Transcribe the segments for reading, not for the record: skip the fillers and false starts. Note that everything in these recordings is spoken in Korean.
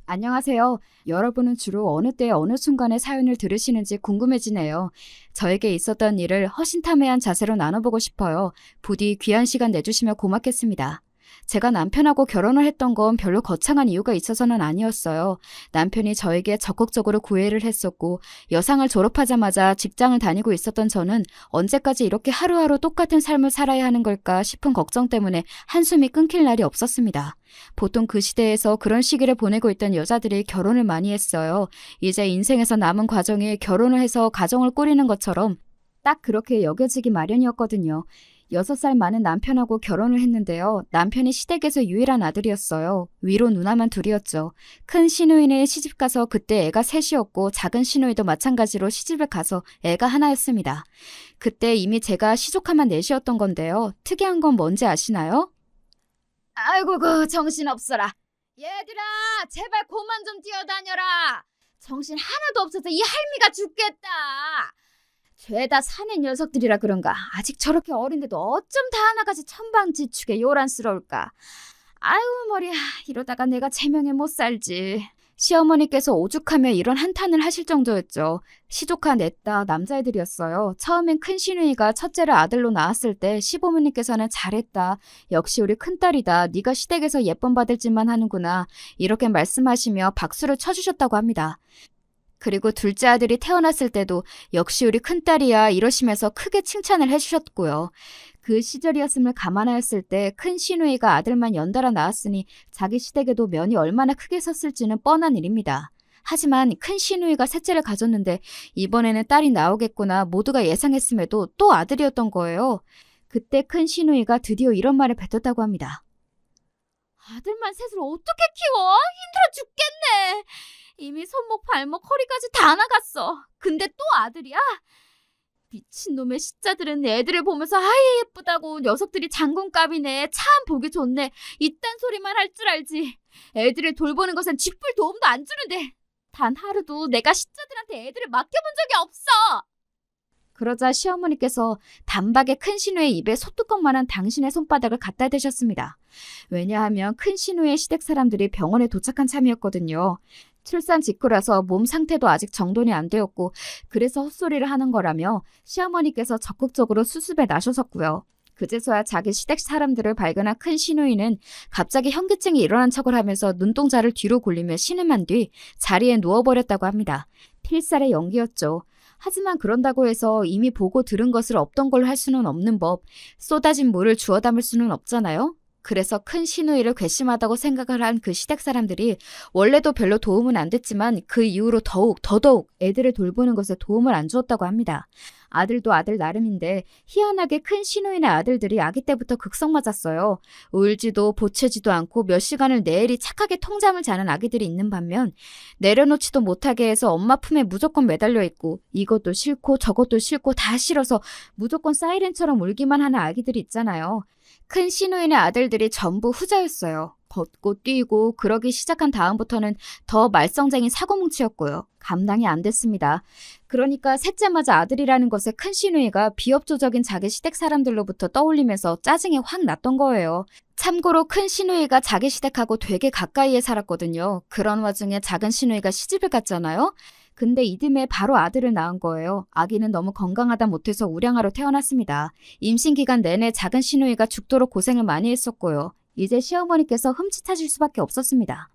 안녕하세요. 여러분은 주로 어느 때 어느 순간에 사연을 들으시는지 궁금해지네요. 저에게 있었던 일을 허심탄회한 자세로 나눠보고 싶어요. 부디 귀한 시간 내주시면 고맙겠습니다. 제가 남편하고 결혼을 했던 건 별로 거창한 이유가 있어서는 아니었어요. 남편이 저에게 적극적으로 구애를 했었고, 여상을 졸업하자마자 직장을 다니고 있었던 저는 언제까지 이렇게 하루하루 똑같은 삶을 살아야 하는 걸까 싶은 걱정 때문에 한숨이 끊길 날이 없었습니다. 보통 그 시대에서 그런 시기를 보내고 있던 여자들이 결혼을 많이 했어요. 이제 인생에서 남은 과정이 결혼을 해서 가정을 꾸리는 것처럼 딱 그렇게 여겨지기 마련이었거든요. 6살 많은 남편하고 결혼을 했는데요. 남편이 시댁에서 유일한 아들이었어요. 위로 누나만 둘이었죠. 큰 시누이는 시집가서 그때 애가 셋이었고 작은 시누이도 마찬가지로 시집을 가서 애가 하나였습니다. 그때 이미 제가 시조카만 넷이었던 건데요. 특이한 건 뭔지 아시나요? 아이고 그 정신없어라. 얘들아 제발 그만 좀 뛰어다녀라. 정신 하나도 없어서 이 할미가 죽겠다. 죄다 사내 녀석들이라 그런가. 아직 저렇게 어린데도 어쩜 다 하나같이 천방지축에 요란스러울까. 아유 머리야. 이러다가 내가 제명에 못 살지. 시어머니께서 오죽하며 이런 한탄을 하실 정도였죠. 시조카 넷다 남자애들이었어요. 처음엔 큰 시누이가 첫째를 아들로 낳았을 때 시부모님께서는 잘했다. 역시 우리 큰딸이다. 네가 시댁에서 예쁨 받을 짓만 하는구나. 이렇게 말씀하시며 박수를 쳐주셨다고 합니다. 그리고 둘째 아들이 태어났을 때도 역시 우리 큰딸이야 이러시면서 크게 칭찬을 해주셨고요. 그 시절이었음을 감안하였을 때 큰 시누이가 아들만 연달아 낳았으니 자기 시댁에도 면이 얼마나 크게 섰을지는 뻔한 일입니다. 하지만 큰 시누이가 셋째를 가졌는데 이번에는 딸이 나오겠구나 모두가 예상했음에도 또 아들이었던 거예요. 그때 큰 시누이가 드디어 이런 말을 뱉었다고 합니다. 아들만 셋을 어떻게 키워? 힘들어 죽겠네. 이미 손목, 발목, 허리까지 다 나갔어. 근데 또 아들이야? 미친놈의 시자들은 애들을 보면서 아예 예쁘다고 녀석들이 장군감이네. 참 보기 좋네. 이딴 소리만 할 줄 알지. 애들을 돌보는 것은 쥐뿔 도움도 안 주는데. 단 하루도 내가 시자들한테 애들을 맡겨본 적이 없어. 그러자 시어머니께서 단박에 큰 시누의 입에 소뚜껑만한 당신의 손바닥을 갖다 대셨습니다. 왜냐하면 큰 시누의 시댁 사람들이 병원에 도착한 참이었거든요. 출산 직후라서 몸 상태도 아직 정돈이 안 되었고 그래서 헛소리를 하는 거라며 시어머니께서 적극적으로 수습에 나서셨고요. 그제서야 자기 시댁 사람들을 발견한 큰 시누이는 갑자기 현기증이 일어난 척을 하면서 눈동자를 뒤로 굴리며 신음한 뒤 자리에 누워버렸다고 합니다. 필살의 연기였죠. 하지만 그런다고 해서 이미 보고 들은 것을 없던 걸로 할 수는 없는 법. 쏟아진 물을 주워 담을 수는 없잖아요. 그래서 큰 시누이를 괘씸하다고 생각을 한 그 시댁 사람들이 원래도 별로 도움은 안 됐지만 그 이후로 더더욱 애들을 돌보는 것에 도움을 안 주었다고 합니다. 아들도 아들 나름인데 희한하게 큰 시누이네 아들들이 아기 때부터 극성 맞았어요. 울지도 보채지도 않고 몇 시간을 내일이 착하게 통잠을 자는 아기들이 있는 반면 내려놓지도 못하게 해서 엄마 품에 무조건 매달려 있고 이것도 싫고 저것도 싫고 다 싫어서 무조건 사이렌처럼 울기만 하는 아기들이 있잖아요. 큰 시누이네 아들들이 전부 후자였어요. 걷고 뛰고 그러기 시작한 다음부터는 더 말썽쟁이 사고뭉치였고요. 감당이 안 됐습니다. 그러니까 셋째마저 아들이라는 것에 큰 시누이가 비협조적인 자기 시댁 사람들로부터 떠올리면서 짜증이 확 났던 거예요. 참고로 큰 시누이가 자기 시댁하고 되게 가까이에 살았거든요. 그런 와중에 작은 시누이가 시집을 갔잖아요. 근데 이듬해 바로 아들을 낳은 거예요. 아기는 너무 건강하다 못해서 우량아로 태어났습니다. 임신 기간 내내 작은 시누이가 죽도록 고생을 많이 했었고요. 이제 시어머니께서 흠칫하실 수밖에 없었습니다.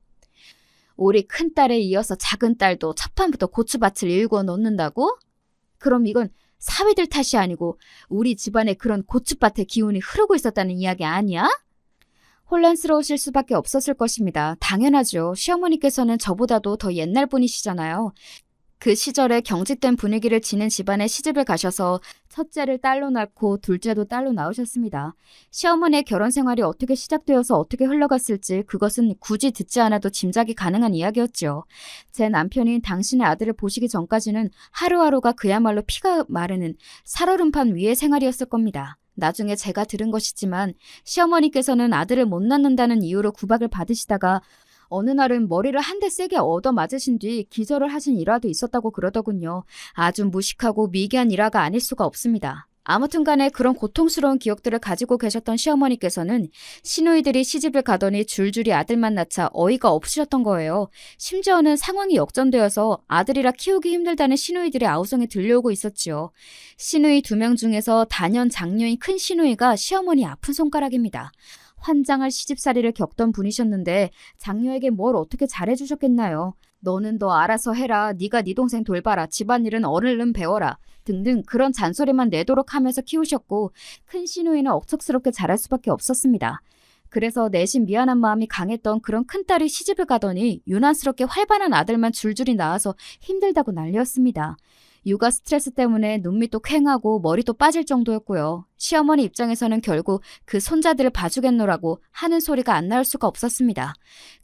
우리 큰딸에 이어서 작은 딸도 첫 판부터 고추밭을 일구어 놓는다고? 그럼 이건 사위들 탓이 아니고 우리 집안에 그런 고추밭의 기운이 흐르고 있었다는 이야기 아니야? 혼란스러우실 수밖에 없었을 것입니다. 당연하죠. 시어머니께서는 저보다도 더 옛날 분이시잖아요. 그 시절에 경직된 분위기를 지닌 집안에 시집을 가셔서 첫째를 딸로 낳고 둘째도 딸로 낳으셨습니다. 시어머니의 결혼 생활이 어떻게 시작되어서 어떻게 흘러갔을지 그것은 굳이 듣지 않아도 짐작이 가능한 이야기였죠. 제 남편이 당신의 아들을 보시기 전까지는 하루하루가 그야말로 피가 마르는 살얼음판 위의 생활이었을 겁니다. 나중에 제가 들은 것이지만 시어머니께서는 아들을 못 낳는다는 이유로 구박을 받으시다가 어느 날은 머리를 한 대 세게 얻어 맞으신 뒤 기절을 하신 일화도 있었다고 그러더군요. 아주 무식하고 미개한 일화가 아닐 수가 없습니다. 아무튼 간에 그런 고통스러운 기억들을 가지고 계셨던 시어머니께서는 시누이들이 시집을 가더니 줄줄이 아들만 낳자 어이가 없으셨던 거예요. 심지어는 상황이 역전되어서 아들이라 키우기 힘들다는 시누이들의 아우성이 들려오고 있었지요. 시누이 2명 중에서 단연 장녀인 큰 시누이가 시어머니 아픈 손가락입니다. 환장할 시집살이를 겪던 분이셨는데 장녀에게 뭘 어떻게 잘해주셨겠나요? 너는 너 알아서 해라. 네가 네 동생 돌봐라. 집안일은 얼른 배워라. 등등 그런 잔소리만 내도록 하면서 키우셨고 큰 시누이는 억척스럽게 자랄 수밖에 없었습니다. 그래서 내심 미안한 마음이 강했던 그런 큰딸이 시집을 가더니 유난스럽게 활발한 아들만 줄줄이 낳아서 힘들다고 난리였습니다. 육아 스트레스 때문에 눈밑도 퀭하고 머리도 빠질 정도였고요. 시어머니 입장에서는 결국 그 손자들을 봐주겠노라고 하는 소리가 안 나올 수가 없었습니다.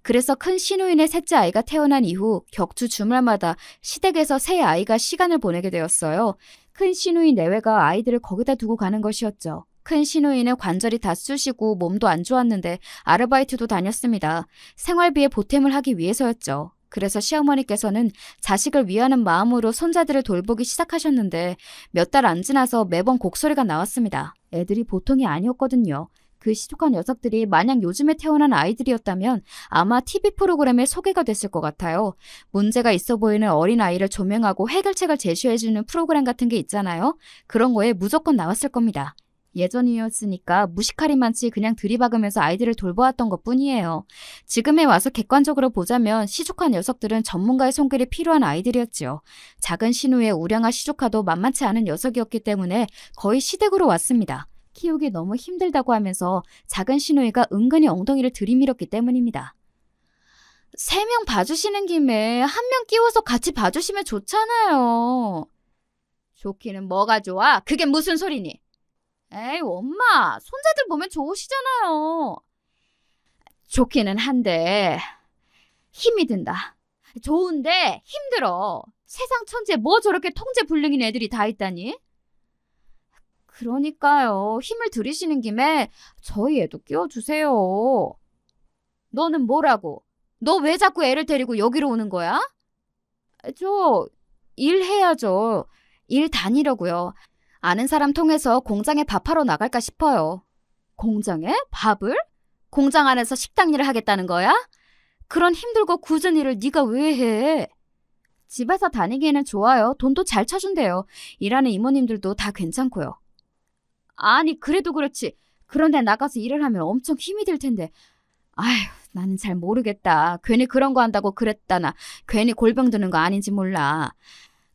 그래서 큰 시누이네 셋째 아이가 태어난 이후 격주 주말마다 시댁에서 새 아이가 시간을 보내게 되었어요. 큰 시누이 내외가 아이들을 거기다 두고 가는 것이었죠. 큰 시누이는 관절이 다 쑤시고 몸도 안 좋았는데 아르바이트도 다녔습니다. 생활비에 보탬을 하기 위해서였죠. 그래서 시어머니께서는 자식을 위하는 마음으로 손자들을 돌보기 시작하셨는데 몇 달 안 지나서 매번 곡소리가 나왔습니다. 애들이 보통이 아니었거든요. 그 시족한 녀석들이 만약 요즘에 태어난 아이들이었다면 아마 TV 프로그램에 소개가 됐을 것 같아요. 문제가 있어 보이는 어린아이를 조명하고 해결책을 제시해주는 프로그램 같은 게 있잖아요. 그런 거에 무조건 나왔을 겁니다. 예전이었으니까 무식할이 많지 그냥 들이박으면서 아이들을 돌보았던 것뿐이에요. 지금에 와서 객관적으로 보자면 시조카 녀석들은 전문가의 손길이 필요한 아이들이었지요. 작은 시누이의 우량아 시조카도 만만치 않은 녀석이었기 때문에 거의 시댁으로 왔습니다. 키우기 너무 힘들다고 하면서 작은 시누이가 은근히 엉덩이를 들이밀었기 때문입니다. 3명 봐주시는 김에 1명 끼워서 같이 봐주시면 좋잖아요. 좋기는 뭐가 좋아? 그게 무슨 소리니? 에이, 엄마, 손자들 보면 좋으시잖아요. 좋기는 한데 힘이 든다. 좋은데 힘들어. 세상 천지에 뭐 저렇게 통제불능인 애들이 다 있다니? 그러니까요. 힘을 들이시는 김에 저희 애도 끼워주세요. 너는 뭐라고? 너 왜 자꾸 애를 데리고 여기로 오는 거야? 저 일해야죠. 일 다니려고요. 아는 사람 통해서 공장에 밥하러 나갈까 싶어요. 공장에? 밥을? 공장 안에서 식당 일을 하겠다는 거야? 그런 힘들고 굳은 일을 네가 왜 해? 집에서 다니기에는 좋아요. 돈도 잘 쳐준대요. 일하는 이모님들도 다 괜찮고요. 아니 그래도 그렇지. 그런데 나가서 일을 하면 엄청 힘이 들 텐데. 아휴 나는 잘 모르겠다. 괜히 그런 거 한다고 그랬다나 괜히 골병 드는 거 아닌지 몰라.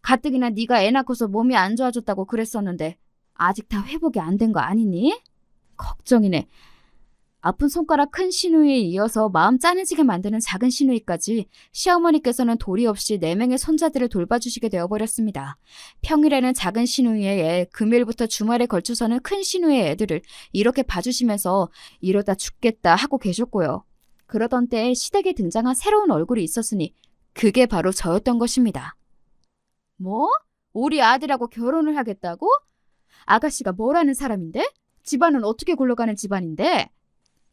가뜩이나 네가 애 낳고서 몸이 안 좋아졌다고 그랬었는데 아직 다 회복이 안 된 거 아니니? 걱정이네. 아픈 손가락 큰 시누이에 이어서 마음 짠해지게 만드는 작은 시누이까지 시어머니께서는 도리 없이 4명의 손자들을 돌봐주시게 되어버렸습니다. 평일에는 작은 시누이의 애, 금요일부터 주말에 걸쳐서는 큰 시누이의 애들을 이렇게 봐주시면서 이러다 죽겠다 하고 계셨고요. 그러던 때에 시댁에 등장한 새로운 얼굴이 있었으니 그게 바로 저였던 것입니다. 뭐? 우리 아들하고 결혼을 하겠다고? 아가씨가 뭐라는 사람인데? 집안은 어떻게 굴러가는 집안인데?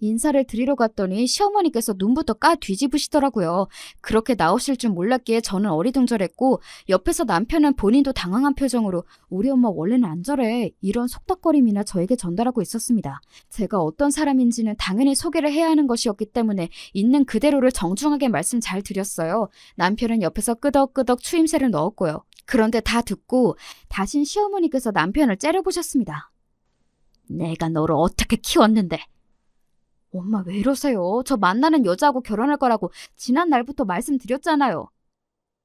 인사를 드리러 갔더니 시어머니께서 눈부터 까 뒤집으시더라고요. 그렇게 나오실 줄 몰랐기에 저는 어리둥절했고 옆에서 남편은 본인도 당황한 표정으로 우리 엄마 원래는 안 저래 이런 속닥거림이나 저에게 전달하고 있었습니다. 제가 어떤 사람인지는 당연히 소개를 해야 하는 것이었기 때문에 있는 그대로를 정중하게 말씀 잘 드렸어요. 남편은 옆에서 끄덕끄덕 추임새를 넣었고요. 그런데 다 듣고 다신 시어머니께서 남편을 째려보셨습니다. 내가 너를 어떻게 키웠는데? 엄마 왜 이러세요? 저 만나는 여자하고 결혼할 거라고 지난 날부터 말씀드렸잖아요.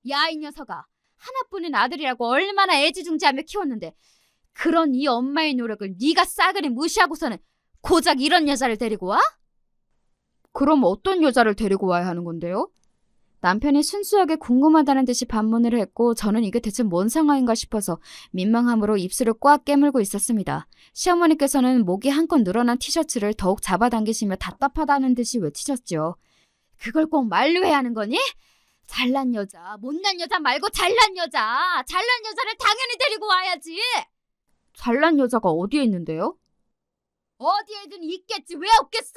야, 이 녀석아. 하나뿐인 아들이라고 얼마나 애지중지하며 키웠는데 그런 이 엄마의 노력을 네가 싸그리 무시하고서는 고작 이런 여자를 데리고 와? 그럼 어떤 여자를 데리고 와야 하는 건데요? 남편이 순수하게 궁금하다는 듯이 반문을 했고 저는 이게 대체 뭔 상황인가 싶어서 민망함으로 입술을 꽉 깨물고 있었습니다. 시어머니께서는 목이 한껏 늘어난 티셔츠를 더욱 잡아당기시며 답답하다는 듯이 외치셨죠. 그걸 꼭 말로 해야 하는 거니? 잘난 여자, 못난 여자 말고 잘난 여자! 잘난 여자를 당연히 데리고 와야지! 잘난 여자가 어디에 있는데요? 어디에든 있겠지 왜 없겠어?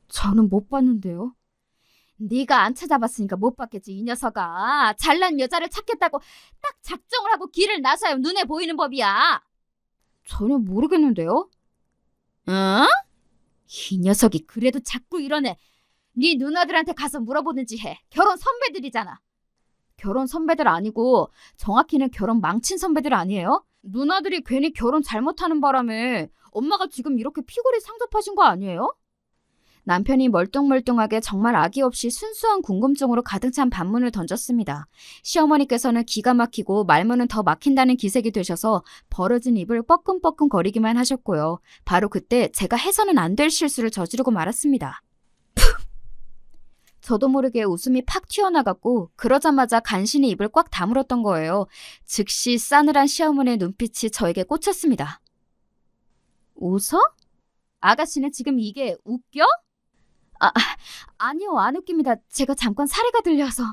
저는 못 봤는데요. 네가 안 찾아봤으니까 못 봤겠지 이 녀석아. 잘난 여자를 찾겠다고 딱 작정을 하고 길을 나서야 눈에 보이는 법이야. 전혀 모르겠는데요? 응? 이 녀석이 그래도 자꾸 이러네. 네 누나들한테 가서 물어보든지 해. 결혼 선배들이잖아. 결혼 선배들 아니고 정확히는 결혼 망친 선배들 아니에요? 누나들이 괜히 결혼 잘못하는 바람에 엄마가 지금 이렇게 피골이 상접하신 거 아니에요? 남편이 멀뚱멀뚱하게 정말 아기 없이 순수한 궁금증으로 가득 찬 반문을 던졌습니다. 시어머니께서는 기가 막히고 말문은 더 막힌다는 기색이 되셔서 벌어진 입을 뻐끔뻐끔 거리기만 하셨고요. 바로 그때 제가 해서는 안 될 실수를 저지르고 말았습니다. 저도 모르게 웃음이 팍 튀어나갔고 그러자마자 간신히 입을 꽉 다물었던 거예요. 즉시 싸늘한 시어머니의 눈빛이 저에게 꽂혔습니다. 웃어? 아가씨는 지금 이게 웃겨? 아니요, 안 웃깁니다. 제가 잠깐 사례가 들려서.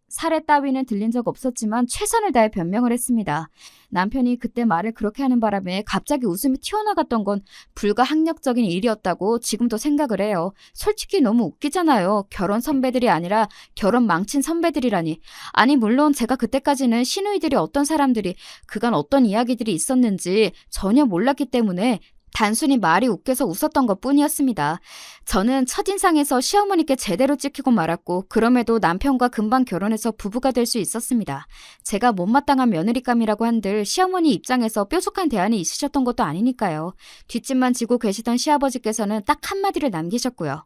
사례 따위는 들린 적 없었지만 최선을 다해 변명을 했습니다. 남편이 그때 말을 그렇게 하는 바람에 갑자기 웃음이 튀어나갔던 건 불가항력적인 일이었다고 지금도 생각을 해요. 솔직히 너무 웃기잖아요. 결혼 선배들이 아니라 결혼 망친 선배들이라니. 아니 물론 제가 그때까지는 시누이들이 어떤 사람들이 그간 어떤 이야기들이 있었는지 전혀 몰랐기 때문에 단순히 말이 웃겨서 웃었던 것뿐이었습니다. 저는 첫인상에서 시어머니께 제대로 찍히고 말았고 그럼에도 남편과 금방 결혼해서 부부가 될 수 있었습니다. 제가 못마땅한 며느리감이라고 한들 시어머니 입장에서 뾰족한 대안이 있으셨던 것도 아니니까요. 뒷짐만 지고 계시던 시아버지께서는 딱 한마디를 남기셨고요.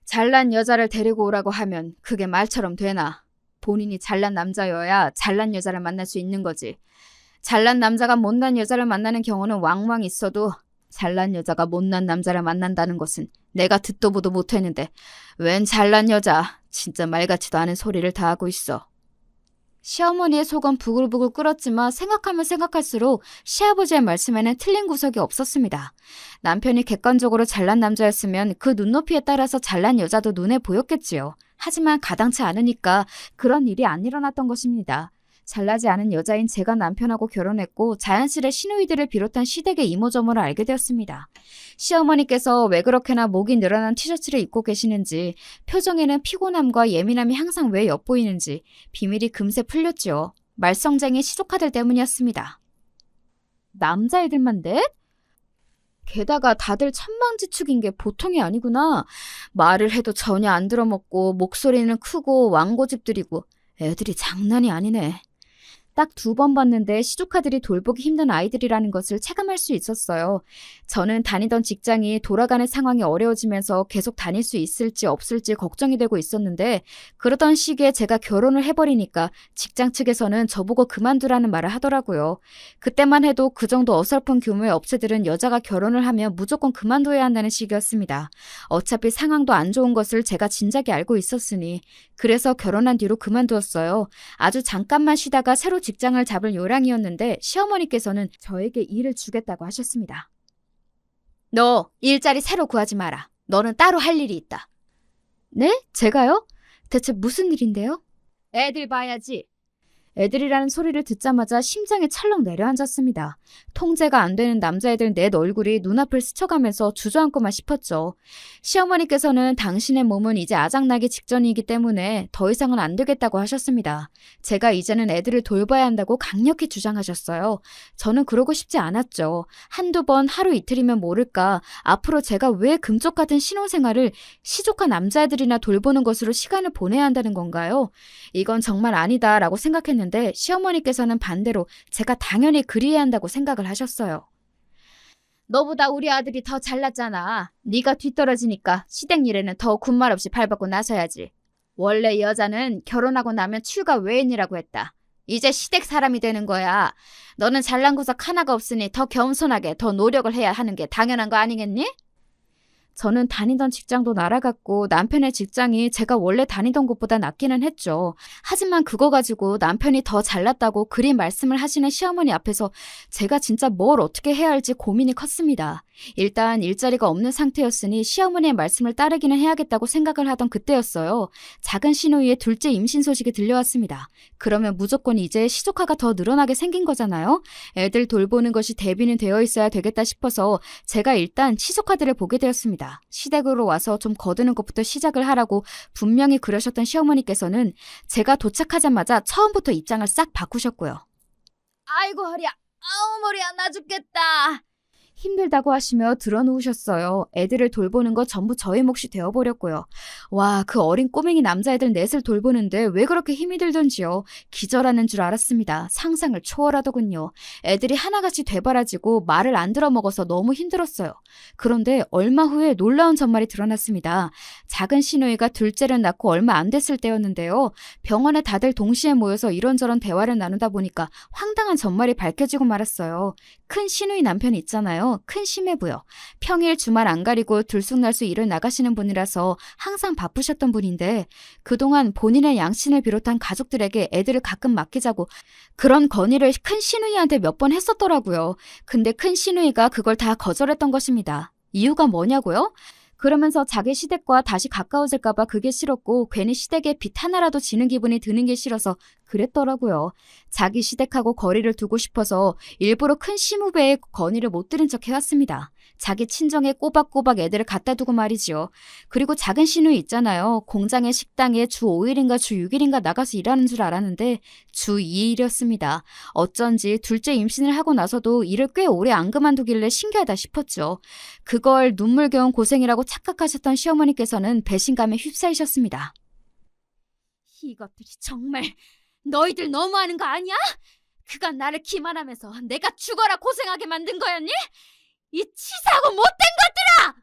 잘난 여자를 데리고 오라고 하면 그게 말처럼 되나? 본인이 잘난 남자여야 잘난 여자를 만날 수 있는 거지. 잘난 남자가 못난 여자를 만나는 경우는 왕왕 있어도 잘난 여자가 못난 남자를 만난다는 것은 내가 듣도 보도 못했는데 웬 잘난 여자, 진짜 말 같지도 않은 소리를 다 하고 있어. 시어머니의 속은 부글부글 끓었지만 생각하면 생각할수록 시아버지의 말씀에는 틀린 구석이 없었습니다. 남편이 객관적으로 잘난 남자였으면 그 눈높이에 따라서 잘난 여자도 눈에 보였겠지요. 하지만 가당치 않으니까 그런 일이 안 일어났던 것입니다. 잘나지 않은 여자인 제가 남편하고 결혼했고 자연스레 시누이들을 비롯한 시댁의 이모저모를 알게 되었습니다. 시어머니께서 왜 그렇게나 목이 늘어난 티셔츠를 입고 계시는지 표정에는 피곤함과 예민함이 항상 왜 엿보이는지 비밀이 금세 풀렸죠. 말썽쟁이 시조카들 때문이었습니다. 남자애들만 넷? 게다가 다들 천방지축인 게 보통이 아니구나. 말을 해도 전혀 안 들어먹고 목소리는 크고 왕고집들이고 애들이 장난이 아니네. 딱 2번 봤는데 시조카들이 돌보기 힘든 아이들이라는 것을 체감할 수 있었어요. 저는 다니던 직장이 돌아가는 상황이 어려워지면서 계속 다닐 수 있을지 없을지 걱정이 되고 있었는데 그러던 시기에 제가 결혼을 해버리니까 직장 측에서는 저보고 그만두라는 말을 하더라고요. 그때만 해도 그 정도 어설픈 규모의 업체들은 여자가 결혼을 하면 무조건 그만둬야 한다는 시기였습니다. 어차피 상황도 안 좋은 것을 제가 진작에 알고 있었으니 그래서 결혼한 뒤로 그만두었어요. 아주 잠깐만 쉬다가 새로 직장을 잡을 요량이었는데 시어머니께서는 저에게 일을 주겠다고 하셨습니다. 너 일자리 새로 구하지 마라. 너는 따로 할 일이 있다. 네? 제가요? 대체 무슨 일인데요? 애들 봐야지. 애들이라는 소리를 듣자마자 심장이 철렁 내려앉았습니다. 통제가 안 되는 남자애들 넷 얼굴이 눈앞을 스쳐가면서 주저앉고만 싶었죠. 시어머니께서는 당신의 몸은 이제 아작나기 직전이기 때문에 더 이상은 안 되겠다고 하셨습니다. 제가 이제는 애들을 돌봐야 한다고 강력히 주장하셨어요. 저는 그러고 싶지 않았죠. 한두 번 하루 이틀이면 모를까 앞으로 제가 왜 금쪽 같은 신혼생활을 시족한 남자애들이나 돌보는 것으로 시간을 보내야 한다는 건가요? 이건 정말 아니다라고 생각했는데 시어머니께서는 반대로 제가 당연히 그리해야 한다고 생각을 하셨어요. 너보다 우리 아들이 더 잘났잖아. 네가 뒤떨어지니까 시댁 일에는 더 군말 없이 발벗고 나서야지. 원래 여자는 결혼하고 나면 출가 외인이라고 했다. 이제 시댁 사람이 되는 거야. 너는 잘난 구석 하나가 없으니 더 겸손하게 더 노력을 해야 하는 게 당연한 거 아니겠니? 저는 다니던 직장도 날아갔고 남편의 직장이 제가 원래 다니던 곳보다 낫기는 했죠. 하지만 그거 가지고 남편이 더 잘났다고 그리 말씀을 하시는 시어머니 앞에서 제가 진짜 뭘 어떻게 해야 할지 고민이 컸습니다. 일단 일자리가 없는 상태였으니 시어머니의 말씀을 따르기는 해야겠다고 생각을 하던 그때였어요. 작은 시누이의 둘째 임신 소식이 들려왔습니다. 그러면 무조건 이제 시조카가 더 늘어나게 생긴 거잖아요. 애들 돌보는 것이 대비는 되어 있어야 되겠다 싶어서 제가 일단 시조카들을 보게 되었습니다. 시댁으로 와서 좀 거두는 것부터 시작을 하라고 분명히 그러셨던 시어머니께서는 제가 도착하자마자 처음부터 입장을 싹 바꾸셨고요. 아이고 허리야. 아우 머리야 나 죽겠다. 힘들다고 하시며 드러누우셨어요. 애들을 돌보는 거 전부 저의 몫이 되어버렸고요. 와, 그 어린 꼬맹이 남자애들 넷을 돌보는데 왜 그렇게 힘이 들던지요. 기절하는 줄 알았습니다. 상상을 초월하더군요. 애들이 하나같이 되바라지고 말을 안 들어먹어서 너무 힘들었어요. 그런데 얼마 후에 놀라운 전말이 드러났습니다. 작은 시누이가 둘째를 낳고 얼마 안 됐을 때였는데요. 병원에 다들 동시에 모여서 이런저런 대화를 나누다 보니까 황당한 전말이 밝혀지고 말았어요. 큰 시누이 남편이 있잖아요. 큰 심해부요. 평일 주말 안 가리고 들쑥날쑥 일을 나가시는 분이라서 항상 바쁘셨던 분인데 그동안 본인의 양친을 비롯한 가족들에게 애들을 가끔 맡기자고 그런 건의를 큰 시누이한테 몇 번 했었더라고요. 근데 큰 시누이가 그걸 다 거절했던 것입니다. 이유가 뭐냐고요? 그러면서 자기 시댁과 다시 가까워질까봐 그게 싫었고 괜히 시댁에 빚 하나라도 지는 기분이 드는 게 싫어서 그랬더라고요. 자기 시댁하고 거리를 두고 싶어서 일부러 큰 시무배의 건의를 못 들은 척 해왔습니다. 자기 친정에 꼬박꼬박 애들을 갖다 두고 말이지요. 그리고 작은 시누이 있잖아요. 공장의 식당에 주 5일인가 주 6일인가 나가서 일하는 줄 알았는데 주 2일이었습니다. 어쩐지 둘째 임신을 하고 나서도 일을 꽤 오래 안 그만두길래 신기하다 싶었죠. 그걸 눈물겨운 고생이라고 착각하셨던 시어머니께서는 배신감에 휩싸이셨습니다. 이것들이 정말 너희들 너무하는 거 아니야? 그가 나를 기만하면서 내가 죽어라 고생하게 만든 거였니? 이 치사하고 못된 것들아!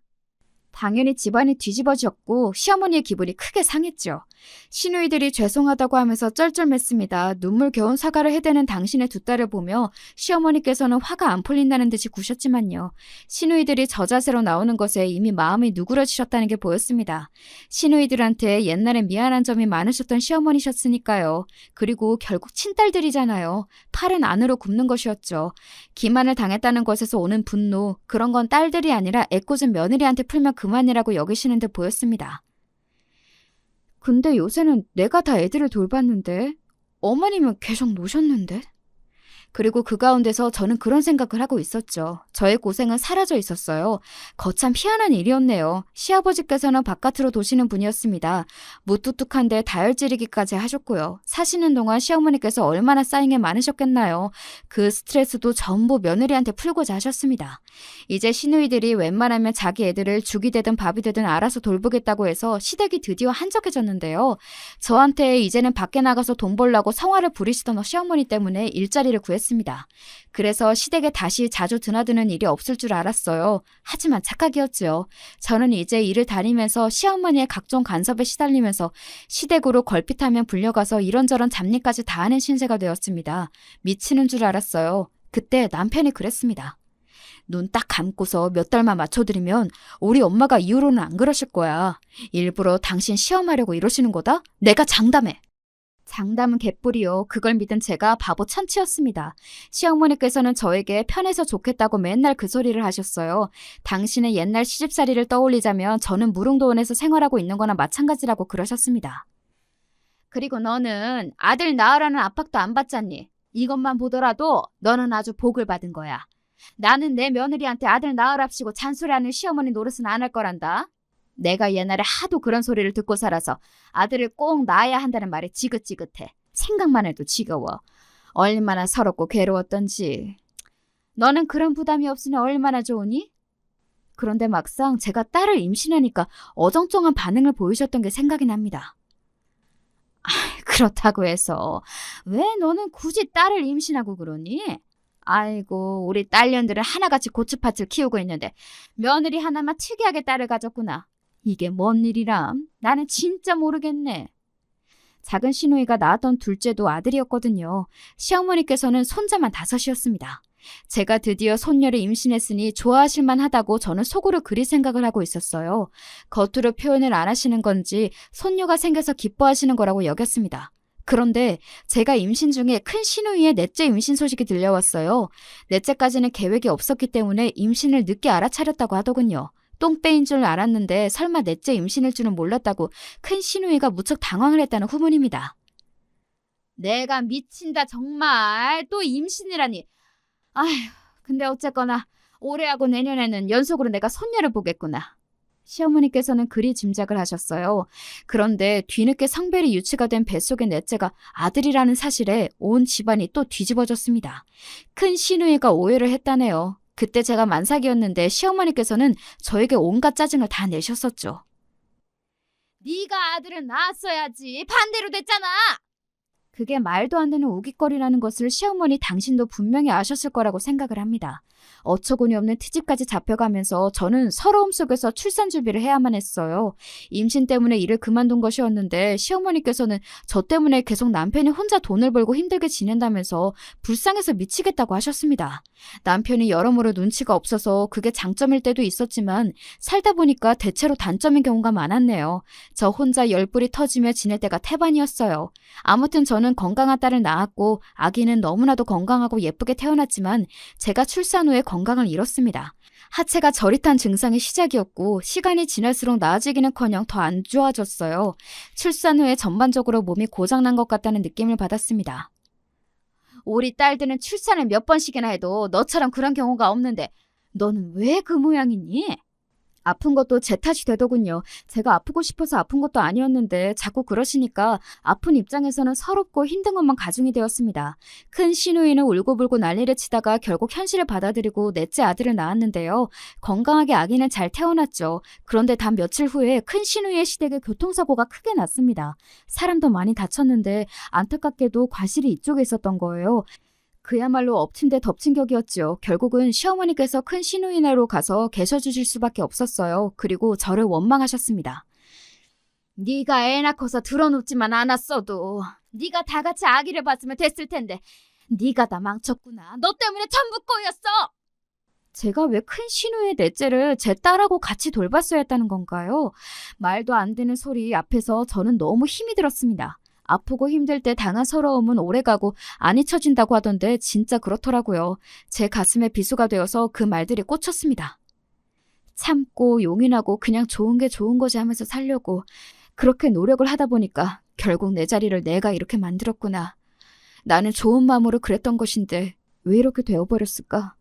당연히 집안이 뒤집어졌고 시어머니의 기분이 크게 상했죠. 시누이들이 죄송하다고 하면서 쩔쩔맸습니다. 눈물겨운 사과를 해대는 당신의 두 딸을 보며 시어머니께서는 화가 안 풀린다는 듯이 구셨지만요. 시누이들이 저 자세로 나오는 것에 이미 마음이 누그러지셨다는 게 보였습니다. 시누이들한테 옛날에 미안한 점이 많으셨던 시어머니셨으니까요. 그리고 결국 친딸들이잖아요. 팔은 안으로 굽는 것이었죠. 기만을 당했다는 것에서 오는 분노, 그런 건 딸들이 아니라 애꿎은 며느리한테 풀면 그만이라고 여기시는 듯 보였습니다. 근데 요새는 내가 다 애들을 돌봤는데 어머님은 계속 노셨는데? 그리고 그 가운데서 저는 그런 생각을 하고 있었죠. 저의 고생은 사라져 있었어요. 거참 희한한 일이었네요. 시아버지께서는 바깥으로 도시는 분이었습니다. 무뚝뚝한데 다혈질이기까지 하셨고요. 사시는 동안 시어머니께서 얼마나 쌓인 게 많으셨겠나요. 그 스트레스도 전부 며느리한테 풀고자 하셨습니다. 이제 시누이들이 웬만하면 자기 애들을 죽이 되든 밥이 되든 알아서 돌보겠다고 해서 시댁이 드디어 한적해졌는데요. 저한테 이제는 밖에 나가서 돈 벌라고 성화를 부리시던 시어머니 때문에 일자리를 구했습니다. 그래서 시댁에 다시 자주 드나드는 일이 없을 줄 알았어요. 하지만 착각이었죠. 저는 이제 일을 다니면서 시어머니의 각종 간섭에 시달리면서 시댁으로 걸핏하면 불려가서 이런저런 잡일까지 다 하는 신세가 되었습니다. 미치는 줄 알았어요. 그때 남편이 그랬습니다. 눈 딱 감고서 몇 달만 맞춰드리면 우리 엄마가 이후로는 안 그러실 거야. 일부러 당신 시험하려고 이러시는 거다? 내가 장담해. 장담은 개뿔이요. 그걸 믿은 제가 바보 천치였습니다. 시어머니께서는 저에게 편해서 좋겠다고 맨날 그 소리를 하셨어요. 당신의 옛날 시집살이를 떠올리자면 저는 무릉도원에서 생활하고 있는 거나 마찬가지라고 그러셨습니다. 그리고 너는 아들 낳으라는 압박도 안 받잖니. 이것만 보더라도 너는 아주 복을 받은 거야. 나는 내 며느리한테 아들 낳으랍시고 잔소리하는 시어머니 노릇은 안 할 거란다. 내가 옛날에 하도 그런 소리를 듣고 살아서 아들을 꼭 낳아야 한다는 말이 지긋지긋해. 생각만 해도 지겨워. 얼마나 서럽고 괴로웠던지. 너는 그런 부담이 없으니 얼마나 좋으니? 그런데 막상 제가 딸을 임신하니까 어정쩡한 반응을 보이셨던 게 생각이 납니다. 그렇다고 해서 왜 너는 굳이 딸을 임신하고 그러니? 아이고, 우리 딸년들은 하나같이 고추밭을 키우고 있는데 며느리 하나만 특이하게 딸을 가졌구나. 이게 뭔 일이람? 나는 진짜 모르겠네. 작은 시누이가 낳았던 둘째도 아들이었거든요. 시어머니께서는 손자만 5이었습니다. 제가 드디어 손녀를 임신했으니 좋아하실만 하다고 저는 속으로 그리 생각을 하고 있었어요. 겉으로 표현을 안 하시는 건지 손녀가 생겨서 기뻐하시는 거라고 여겼습니다. 그런데 제가 임신 중에 큰 시누이의 넷째 임신 소식이 들려왔어요. 넷째까지는 계획이 없었기 때문에 임신을 늦게 알아차렸다고 하더군요. 똥배인 줄 알았는데 설마 넷째 임신일 줄은 몰랐다고 큰 시누이가 무척 당황을 했다는 후문입니다. 내가 미친다 정말. 또 임신이라니. 아휴, 근데 어쨌거나 올해하고 내년에는 연속으로 내가 손녀를 보겠구나. 시어머니께서는 그리 짐작을 하셨어요. 그런데 뒤늦게 성별이 유치가 된 뱃속의 넷째가 아들이라는 사실에 온 집안이 또 뒤집어졌습니다. 큰 시누이가 오해를 했다네요. 그때 제가 만삭이었는데 시어머니께서는 저에게 온갖 짜증을 다 내셨었죠. 네가 아들을 낳았어야지. 반대로 됐잖아. 그게 말도 안 되는 우깃거리라는 것을 시어머니 당신도 분명히 아셨을 거라고 생각을 합니다. 어처구니 없는 트집까지 잡혀가면서 저는 서러움 속에서 출산 준비를 해야만 했어요. 임신 때문에 일을 그만둔 것이었는데 시어머니께서는 저 때문에 계속 남편이 혼자 돈을 벌고 힘들게 지낸다면서 불쌍해서 미치겠다고 하셨습니다. 남편이 여러모로 눈치가 없어서 그게 장점일 때도 있었지만 살다 보니까 대체로 단점인 경우가 많았네요. 저 혼자 열불이 터지며 지낼 때가 태반이었어요. 아무튼 저는 건강한 딸을 낳았고 아기는 너무나도 건강하고 예쁘게 태어났지만 제가 출산 후에 건강을 잃었습니다. 하체가 저릿한 증상이 시작이었고 시간이 지날수록 나아지기는커녕 더 안 좋아졌어요. 출산 후에 전반적으로 몸이 고장난 것 같다는 느낌을 받았습니다. 우리 딸들은 출산을 몇 번씩이나 해도 너처럼 그런 경우가 없는데 너는 왜 그 모양이니? 아픈 것도 제 탓이 되더군요. 제가 아프고 싶어서 아픈 것도 아니었는데 자꾸 그러시니까 아픈 입장에서는 서럽고 힘든 것만 가중이 되었습니다. 큰 시누이는 울고불고 난리를 치다가 결국 현실을 받아들이고 넷째 아들을 낳았는데요. 건강하게 아기는 잘 태어났죠. 그런데 단 며칠 후에 큰 시누이의 시댁에 교통사고가 크게 났습니다. 사람도 많이 다쳤는데 안타깝게도 과실이 이쪽에 있었던 거예요. 그야말로 엎친 데 덮친 격이었죠. 결국은 시어머니께서 큰 시누이네로 가서 계셔주실 수밖에 없었어요. 그리고 저를 원망하셨습니다. 네가 애 낳고서 들어눕지만 않았어도 네가 다 같이 아기를 봤으면 됐을 텐데 네가 다 망쳤구나. 너 때문에 전부 꼬였어. 제가 왜 큰 시누이의 넷째를 제 딸하고 같이 돌봤어야 했다는 건가요? 말도 안 되는 소리 앞에서 저는 너무 힘이 들었습니다. 아프고 힘들 때 당한 서러움은 오래가고 안 잊혀진다고 하던데 진짜 그렇더라고요. 제 가슴에 비수가 되어서 그 말들이 꽂혔습니다. 참고 용인하고 그냥 좋은 게 좋은 거지 하면서 살려고 그렇게 노력을 하다 보니까 결국 내 자리를 내가 이렇게 만들었구나. 나는 좋은 마음으로 그랬던 것인데 왜 이렇게 되어버렸을까?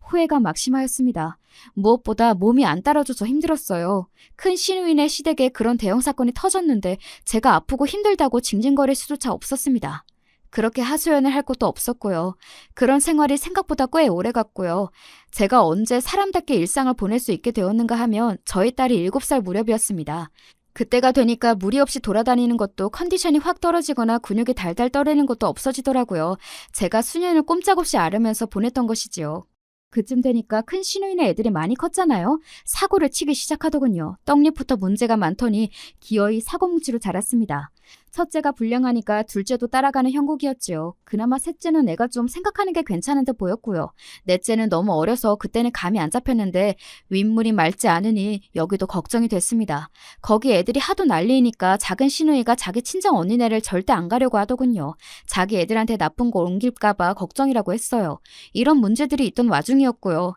후회가 막심하였습니다. 무엇보다 몸이 안 따라줘서 힘들었어요. 큰 시누이네 시댁에 그런 대형 사건이 터졌는데 제가 아프고 힘들다고 징징거릴 수조차 없었습니다. 그렇게 하소연을 할 것도 없었고요. 그런 생활이 생각보다 꽤 오래갔고요. 제가 언제 사람답게 일상을 보낼 수 있게 되었는가 하면 저희 딸이 7살 무렵이었습니다. 그때가 되니까 무리 없이 돌아다니는 것도 컨디션이 확 떨어지거나 근육이 달달 떨리는 것도 없어지더라고요. 제가 수년을 꼼짝없이 앓으면서 보냈던 것이지요. 그쯤 되니까 큰 시누이네 애들이 많이 컸잖아요. 사고를 치기 시작하더군요. 떡잎부터 문제가 많더니 기어이 사고뭉치로 자랐습니다. 첫째가 불량하니까 둘째도 따라가는 형국이었지요. 그나마 셋째는 애가 좀 생각하는 게 괜찮은 듯 보였고요. 넷째는 너무 어려서 그때는 감이 안 잡혔는데 윗물이 맑지 않으니 여기도 걱정이 됐습니다. 거기 애들이 하도 난리니까 작은 시누이가 자기 친정 언니네를 절대 안 가려고 하더군요. 자기 애들한테 나쁜 거 옮길까 봐 걱정이라고 했어요. 이런 문제들이 있던 와중이었고요.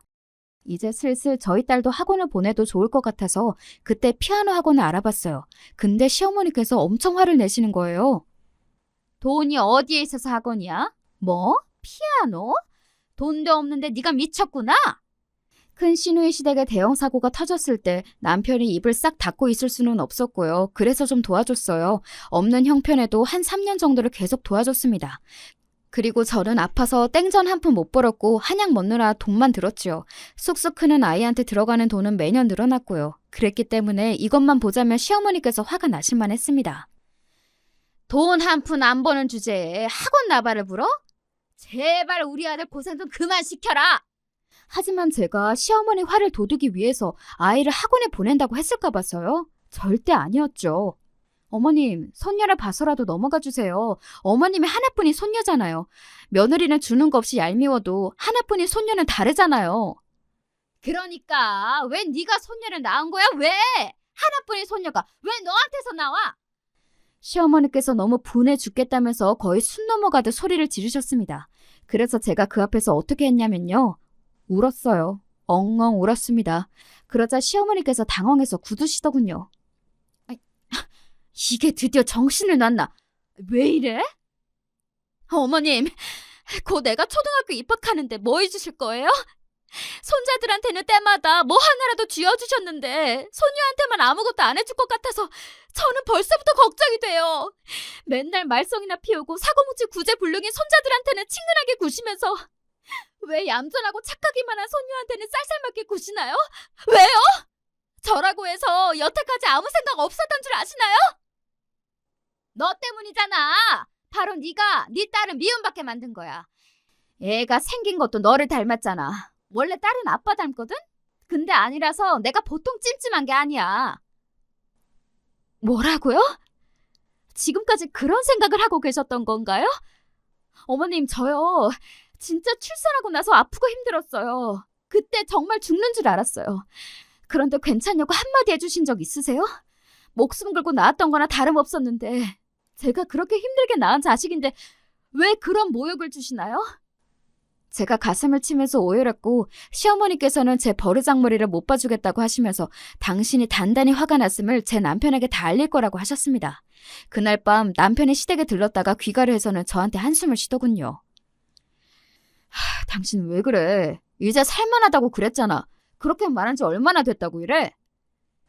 이제 슬슬 저희 딸도 학원을 보내도 좋을 것 같아서 그때 피아노 학원을 알아봤어요. 근데 시어머니께서 엄청 화를 내시는 거예요. 돈이 어디에 있어서 학원이야? 뭐? 피아노? 돈도 없는데 네가 미쳤구나? 큰 시누이 시댁에 대형 사고가 터졌을 때 남편이 입을 싹 닫고 있을 수는 없었고요. 그래서 좀 도와줬어요. 없는 형편에도 한 3년 정도를 계속 도와줬습니다. 그리고 저는 아파서 땡전 한 푼 못 벌었고 한약 먹느라 돈만 들었지요. 쑥쑥 크는 아이한테 들어가는 돈은 매년 늘어났고요. 그랬기 때문에 이것만 보자면 시어머니께서 화가 나실만 했습니다. 돈 한 푼 안 버는 주제에 학원 나발을 불어? 제발 우리 아들 고생 좀 그만 시켜라. 하지만 제가 시어머니 화를 돋우기 위해서 아이를 학원에 보낸다고 했을까 봐서요. 절대 아니었죠. 어머님, 손녀를 봐서라도 넘어가 주세요. 어머님이 하나뿐인 손녀잖아요. 며느리는 주는 거 없이 얄미워도 하나뿐인 손녀는 다르잖아요. 그러니까 왜 네가 손녀를 낳은 거야? 왜? 하나뿐인 손녀가 왜 너한테서 나와? 시어머니께서 너무 분해 죽겠다면서 거의 숨 넘어가듯 소리를 지르셨습니다. 그래서 제가 그 앞에서 어떻게 했냐면요. 울었어요. 엉엉 울었습니다. 그러자 시어머니께서 당황해서 굳으시더군요. 이게 드디어 정신을 놨나? 왜 이래? 어머님, 곧 내가 초등학교 입학하는데 뭐 해주실 거예요? 손자들한테는 때마다 뭐 하나라도 쥐어주셨는데 소녀한테만 아무것도 안 해줄 것 같아서 저는 벌써부터 걱정이 돼요. 맨날 말썽이나 피우고 사고뭉치 구제불능인 손자들한테는 친근하게 구시면서 왜 얌전하고 착하기만 한 소녀한테는 쌀쌀맞게 구시나요? 왜요? 저라고 해서 여태까지 아무 생각 없었던 줄 아시나요? 너 때문이잖아. 바로 네가 네 딸을 미움받게 만든 거야. 애가 생긴 것도 너를 닮았잖아. 원래 딸은 아빠 닮거든? 근데 아니라서 내가 보통 찜찜한 게 아니야. 뭐라고요? 지금까지 그런 생각을 하고 계셨던 건가요? 어머님, 저요. 진짜 출산하고 나서 아프고 힘들었어요. 그때 정말 죽는 줄 알았어요. 그런데 괜찮냐고 한마디 해주신 적 있으세요? 목숨 걸고 낳았던 거나 다름없었는데 제가 그렇게 힘들게 낳은 자식인데 왜 그런 모욕을 주시나요? 제가 가슴을 치면서 오열했고 시어머니께서는 제 버르장머리를 못 봐주겠다고 하시면서 당신이 단단히 화가 났음을 제 남편에게 다 알릴 거라고 하셨습니다. 그날 밤 남편이 시댁에 들렀다가 귀가를 해서는 저한테 한숨을 쉬더군요. 당신 왜 그래? 이제 살만하다고 그랬잖아. 그렇게 말한 지 얼마나 됐다고 이래?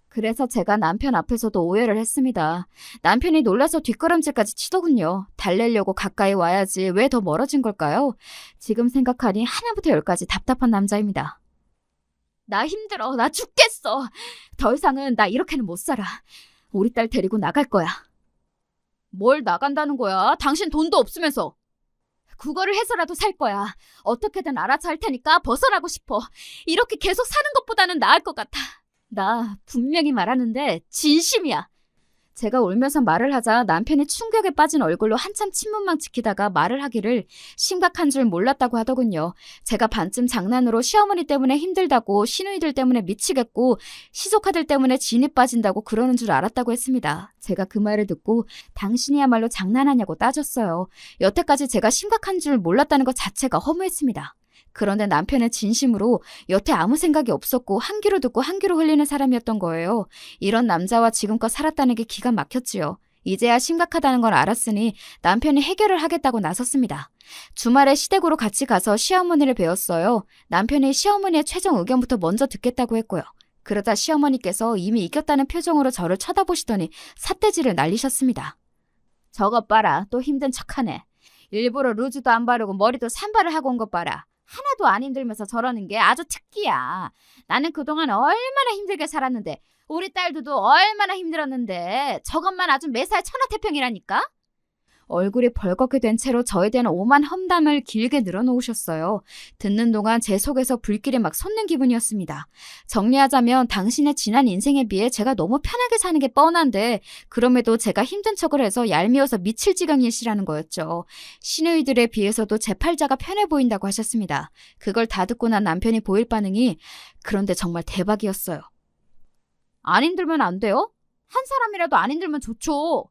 그래서 제가 남편 앞에서도 오해를 했습니다. 남편이 놀라서 뒷걸음질까지 치더군요. 달래려고 가까이 와야지 왜 더 멀어진 걸까요? 지금 생각하니 하나부터 열까지 답답한 남자입니다. 나 힘들어. 나 죽겠어. 더 이상은 나 이렇게는 못 살아. 우리 딸 데리고 나갈 거야. 뭘 나간다는 거야? 당신 돈도 없으면서. 그거를 해서라도 살 거야. 어떻게든 알아서 할 테니까 벗어나고 싶어. 이렇게 계속 사는 것보다는 나을 것 같아. 나 분명히 말하는데 진심이야. 제가 울면서 말을 하자 남편이 충격에 빠진 얼굴로 한참 침문만 지키다가 말을 하기를 심각한 줄 몰랐다고 하더군요. 제가 반쯤 장난으로 시어머니 때문에 힘들다고 시누이들 때문에 미치겠고 시조카들 때문에 진이 빠진다고 그러는 줄 알았다고 했습니다. 제가 그 말을 듣고 당신이야말로 장난하냐고 따졌어요. 여태까지 제가 심각한 줄 몰랐다는 것 자체가 허무했습니다. 그런데 남편은 진심으로 여태 아무 생각이 없었고 한 귀로 듣고 한 귀로 흘리는 사람이었던 거예요. 이런 남자와 지금껏 살았다는 게 기가 막혔지요. 이제야 심각하다는 걸 알았으니 남편이 해결을 하겠다고 나섰습니다. 주말에 시댁으로 같이 가서 시어머니를 배웠어요. 남편이 시어머니의 최종 의견부터 먼저 듣겠다고 했고요. 그러자 시어머니께서 이미 이겼다는 표정으로 저를 쳐다보시더니 삿대질을 날리셨습니다. 저것 봐라. 또 힘든 척하네. 일부러 루즈도 안 바르고 머리도 산발을 하고 온 것 봐라. 하나도 안 힘들면서 저러는 게 아주 특기야. 나는 그동안 얼마나 힘들게 살았는데 우리 딸도 얼마나 힘들었는데 저것만 아주 매사에 천하태평이라니까. 얼굴이 벌겋게 된 채로 저에 대한 오만 험담을 길게 늘어놓으셨어요. 듣는 동안 제 속에서 불길이 막 솟는 기분이었습니다. 정리하자면 당신의 지난 인생에 비해 제가 너무 편하게 사는 게 뻔한데 그럼에도 제가 힘든 척을 해서 얄미워서 미칠 지경이시라는 거였죠. 시누이들에 비해서도 제 팔자가 편해 보인다고 하셨습니다. 그걸 다 듣고 난 남편이 보일 반응이 그런데 정말 대박이었어요. 안 힘들면 안 돼요? 한 사람이라도 안 힘들면 좋죠.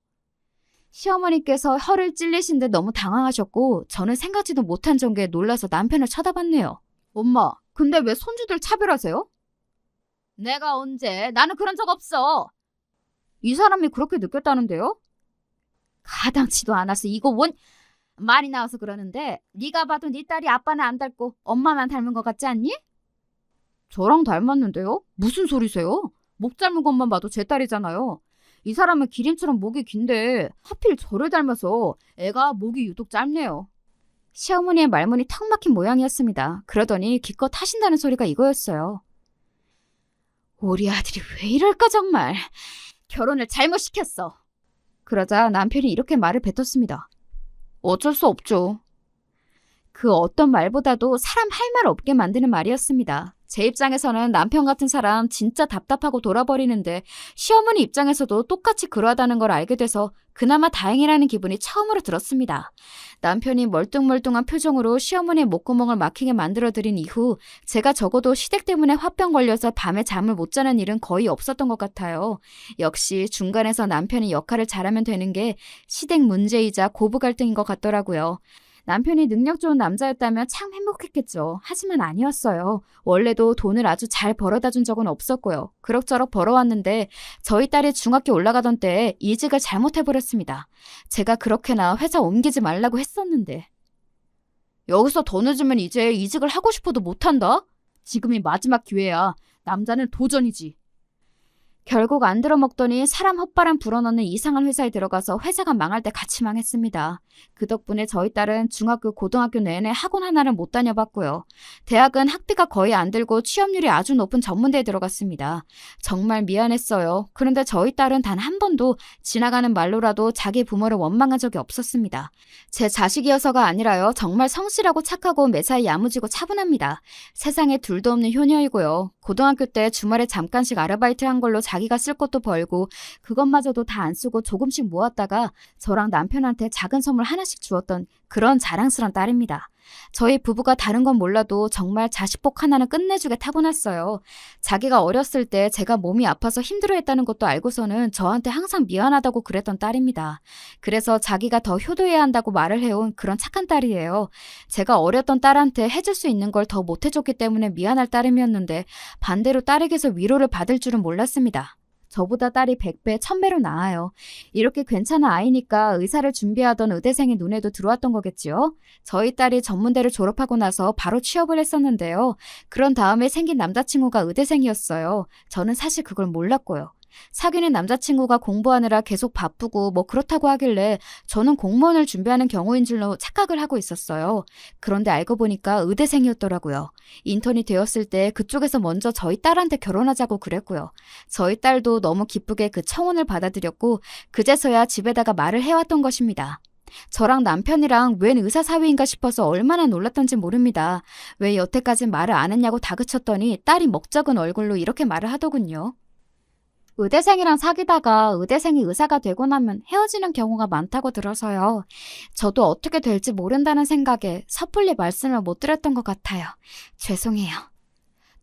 시어머니께서 혀를 찔리신 듯 너무 당황하셨고 저는 생각지도 못한 정도에 놀라서 남편을 쳐다봤네요. 엄마, 근데 왜 손주들 차별하세요? 내가 언제? 나는 그런 적 없어. 이 사람이 그렇게 느꼈다는데요? 가당치도 않아서 이거 원... 말이 나와서 그러는데 네가 봐도 네 딸이 아빠는 안 닮고 엄마만 닮은 것 같지 않니? 저랑 닮았는데요? 무슨 소리세요? 목 닮은 것만 봐도 제 딸이잖아요. 이 사람은 기린처럼 목이 긴데 하필 저를 닮아서 애가 목이 유독 짧네요. 시어머니의 말문이 턱 막힌 모양이었습니다. 그러더니 기껏 하신다는 소리가 이거였어요. 우리 아들이 왜 이럴까 정말. 결혼을 잘못 시켰어. 그러자 남편이 이렇게 말을 뱉었습니다. 어쩔 수 없죠. 그 어떤 말보다도 사람 할 말 없게 만드는 말이었습니다. 제 입장에서는 남편 같은 사람 진짜 답답하고 돌아버리는데 시어머니 입장에서도 똑같이 그러하다는 걸 알게 돼서 그나마 다행이라는 기분이 처음으로 들었습니다. 남편이 멀뚱멀뚱한 표정으로 시어머니의 목구멍을 막히게 만들어드린 이후 제가 적어도 시댁 때문에 화병 걸려서 밤에 잠을 못 자는 일은 거의 없었던 것 같아요. 역시 중간에서 남편이 역할을 잘하면 되는 게 시댁 문제이자 고부 갈등인 것 같더라고요. 남편이 능력 좋은 남자였다면 참 행복했겠죠. 하지만 아니었어요. 원래도 돈을 아주 잘 벌어다 준 적은 없었고요. 그럭저럭 벌어왔는데 저희 딸이 중학교 올라가던 때에 이직을 잘못해버렸습니다. 제가 그렇게나 회사 옮기지 말라고 했었는데. 여기서 더 늦으면 이제 이직을 하고 싶어도 못한다? 지금이 마지막 기회야. 남자는 도전이지. 결국 안 들어먹더니 사람 헛바람 불어넣는 이상한 회사에 들어가서 회사가 망할 때 같이 망했습니다. 그 덕분에 저희 딸은 중학교, 고등학교 내내 학원 하나를 못 다녀봤고요. 대학은 학비가 거의 안 들고 취업률이 아주 높은 전문대에 들어갔습니다. 정말 미안했어요. 그런데 저희 딸은 단 한 번도 지나가는 말로라도 자기 부모를 원망한 적이 없었습니다. 제 자식이어서가 아니라요. 정말 성실하고 착하고 매사에 야무지고 차분합니다. 세상에 둘도 없는 효녀이고요. 고등학교 때 주말에 잠깐씩 아르바이트 한 걸로 자기가 쓸 것도 벌고 그것마저도 다 안 쓰고 조금씩 모았다가 저랑 남편한테 작은 선물 하나씩 주었던 그런 자랑스런 딸입니다. 저희 부부가 다른 건 몰라도 정말 자식복 하나는 끝내주게 타고났어요. 자기가 어렸을 때 제가 몸이 아파서 힘들어했다는 것도 알고서는 저한테 항상 미안하다고 그랬던 딸입니다. 그래서 자기가 더 효도해야 한다고 말을 해온 그런 착한 딸이에요. 제가 어렸던 딸한테 해줄 수 있는 걸 더 못해줬기 때문에 미안할 따름이었는데 반대로 딸에게서 위로를 받을 줄은 몰랐습니다. 저보다 딸이 100배, 1000배로 나아요. 이렇게 괜찮은 아이니까 의사를 준비하던 의대생의 눈에도 들어왔던 거겠지요? 저희 딸이 전문대를 졸업하고 나서 바로 취업을 했었는데요. 그런 다음에 생긴 남자친구가 의대생이었어요. 저는 사실 그걸 몰랐고요. 사귀는 남자친구가 공부하느라 계속 바쁘고 뭐 그렇다고 하길래 저는 공무원을 준비하는 경우인 줄로 착각을 하고 있었어요. 그런데 알고 보니까 의대생이었더라고요. 인턴이 되었을 때 그쪽에서 먼저 저희 딸한테 결혼하자고 그랬고요. 저희 딸도 너무 기쁘게 그 청혼을 받아들였고 그제서야 집에다가 말을 해왔던 것입니다. 저랑 남편이랑 웬 의사 사위인가 싶어서 얼마나 놀랐던지 모릅니다. 왜 여태까지 말을 안 했냐고 다그쳤더니 딸이 먹적은 얼굴로 이렇게 말을 하더군요. 의대생이랑 사귀다가 의대생이 의사가 되고 나면 헤어지는 경우가 많다고 들어서요. 저도 어떻게 될지 모른다는 생각에 섣불리 말씀을 못 드렸던 것 같아요. 죄송해요.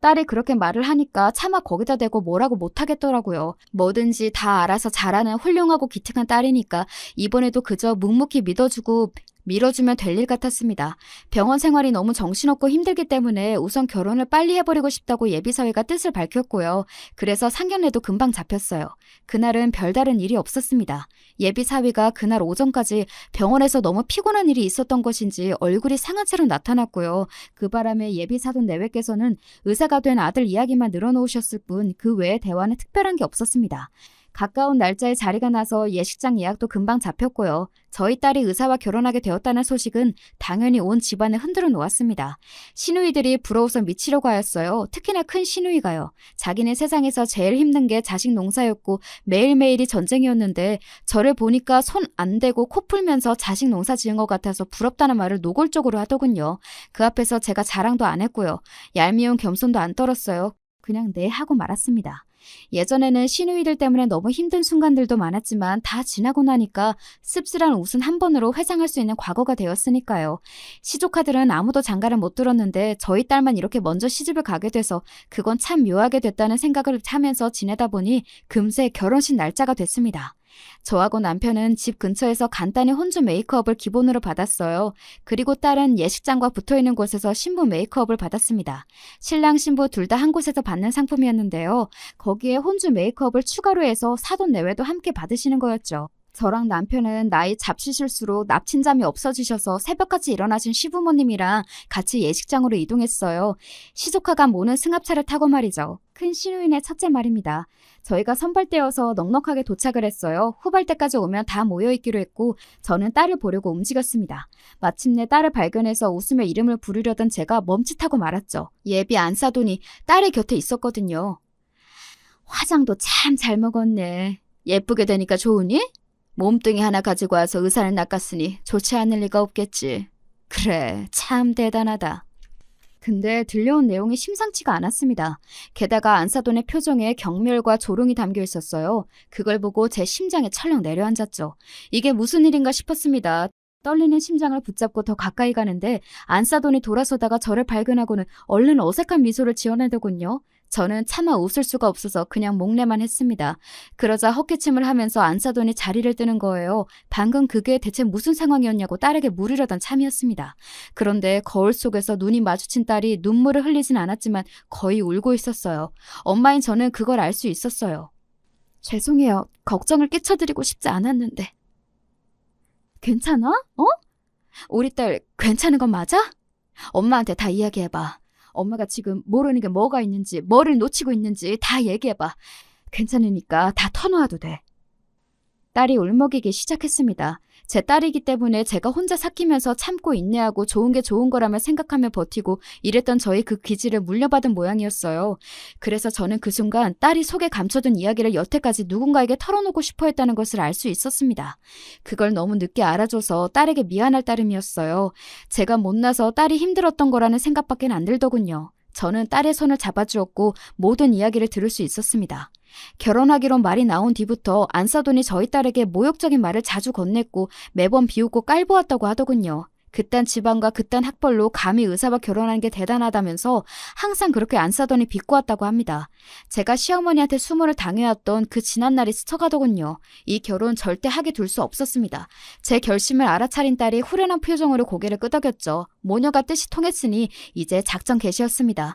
딸이 그렇게 말을 하니까 차마 거기다 대고 뭐라고 못하겠더라고요. 뭐든지 다 알아서 잘하는 훌륭하고 기특한 딸이니까 이번에도 그저 묵묵히 믿어주고 밀어주면 될 일 같았습니다. 병원 생활이 너무 정신없고 힘들기 때문에 우선 결혼을 빨리 해버리고 싶다고 예비사위가 뜻을 밝혔고요. 그래서 상견례도 금방 잡혔어요. 그날은 별다른 일이 없었습니다. 예비사위가 그날 오전까지 병원에서 너무 피곤한 일이 있었던 것인지 얼굴이 상한 채로 나타났고요. 그 바람에 예비사돈 내외께서는 의사가 된 아들 이야기만 늘어놓으셨을 뿐 그 외에 대화는 특별한 게 없었습니다. 가까운 날짜에 자리가 나서 예식장 예약도 금방 잡혔고요. 저희 딸이 의사와 결혼하게 되었다는 소식은 당연히 온 집안을 흔들어 놓았습니다. 시누이들이 부러워서 미치려고 하였어요. 특히나 큰 시누이가요. 자기는 세상에서 제일 힘든 게 자식 농사였고 매일매일이 전쟁이었는데 저를 보니까 손 안 대고 코 풀면서 자식 농사 지은 것 같아서 부럽다는 말을 노골적으로 하더군요. 그 앞에서 제가 자랑도 안 했고요. 얄미운 겸손도 안 떨었어요. 그냥 네 하고 말았습니다. 예전에는 시누이들 때문에 너무 힘든 순간들도 많았지만 다 지나고 나니까 씁쓸한 웃음 한 번으로 회상할 수 있는 과거가 되었으니까요. 시조카들은 아무도 장가를 못 들었는데 저희 딸만 이렇게 먼저 시집을 가게 돼서 그건 참 묘하게 됐다는 생각을 하면서 지내다 보니 금세 결혼식 날짜가 됐습니다. 저하고 남편은 집 근처에서 간단히 혼주 메이크업을 기본으로 받았어요. 그리고 딸은 예식장과 붙어있는 곳에서 신부 메이크업을 받았습니다. 신랑 신부 둘 다 한 곳에서 받는 상품이었는데요. 거기에 혼주 메이크업을 추가로 해서 사돈 내외도 함께 받으시는 거였죠. 저랑 남편은 나이 잡수실수록 납친잠이 없어지셔서 새벽같이 일어나신 시부모님이랑 같이 예식장으로 이동했어요. 시조카가 모는 승합차를 타고 말이죠. 큰 시누이네 첫째 말입니다. 저희가 선발대여서 넉넉하게 도착을 했어요. 후발대까지 오면 다 모여있기로 했고 저는 딸을 보려고 움직였습니다. 마침내 딸을 발견해서 웃으며 이름을 부르려던 제가 멈칫하고 말았죠. 예비 안사돈이 딸의 곁에 있었거든요. 화장도 참 잘 먹었네. 예쁘게 되니까 좋으니? 몸뚱이 하나 가지고 와서 의사를 낚았으니 좋지 않을 리가 없겠지. 그래, 참 대단하다. 근데 들려온 내용이 심상치가 않았습니다. 게다가 안사돈의 표정에 경멸과 조롱이 담겨 있었어요. 그걸 보고 제 심장이 철렁 내려앉았죠. 이게 무슨 일인가 싶었습니다. 떨리는 심장을 붙잡고 더 가까이 가는데 안사돈이 돌아서다가 저를 발견하고는 얼른 어색한 미소를 지어내더군요. 저는 차마 웃을 수가 없어서 그냥 목례만 했습니다. 그러자 헛기침을 하면서 안사돈이 자리를 뜨는 거예요. 방금 그게 대체 무슨 상황이었냐고 딸에게 물으려던 참이었습니다. 그런데 거울 속에서 눈이 마주친 딸이 눈물을 흘리진 않았지만 거의 울고 있었어요. 엄마인 저는 그걸 알 수 있었어요. 죄송해요. 걱정을 끼쳐드리고 싶지 않았는데. 괜찮아? 어? 우리 딸 괜찮은 건 맞아? 엄마한테 다 이야기해봐. 엄마가 지금 모르는 게 뭐가 있는지, 뭐를 놓치고 있는지 다 얘기해봐. 괜찮으니까 다 터놓아도 돼. 딸이 울먹이기 시작했습니다. 제 딸이기 때문에 제가 혼자 삭히면서 참고 인내하고 좋은 게 좋은 거라며 생각하며 버티고 이랬던 저희 그 기질을 물려받은 모양이었어요. 그래서 저는 그 순간 딸이 속에 감춰둔 이야기를 여태까지 누군가에게 털어놓고 싶어 했다는 것을 알 수 있었습니다. 그걸 너무 늦게 알아줘서 딸에게 미안할 따름이었어요. 제가 못나서 딸이 힘들었던 거라는 생각밖에 안 들더군요. 저는 딸의 손을 잡아주었고 모든 이야기를 들을 수 있었습니다. 결혼하기로 말이 나온 뒤부터 안사돈이 저희 딸에게 모욕적인 말을 자주 건넸고 매번 비웃고 깔보았다고 하더군요. 그딴 집안과 그딴 학벌로 감히 의사와 결혼하는 게 대단하다면서 항상 그렇게 안사돈이 비꼬았다고 합니다. 제가 시어머니한테 수모를 당해왔던 그 지난날이 스쳐가더군요. 이 결혼 절대 하게 둘 수 없었습니다. 제 결심을 알아차린 딸이 후련한 표정으로 고개를 끄덕였죠. 모녀가 뜻이 통했으니 이제 작전 개시였습니다.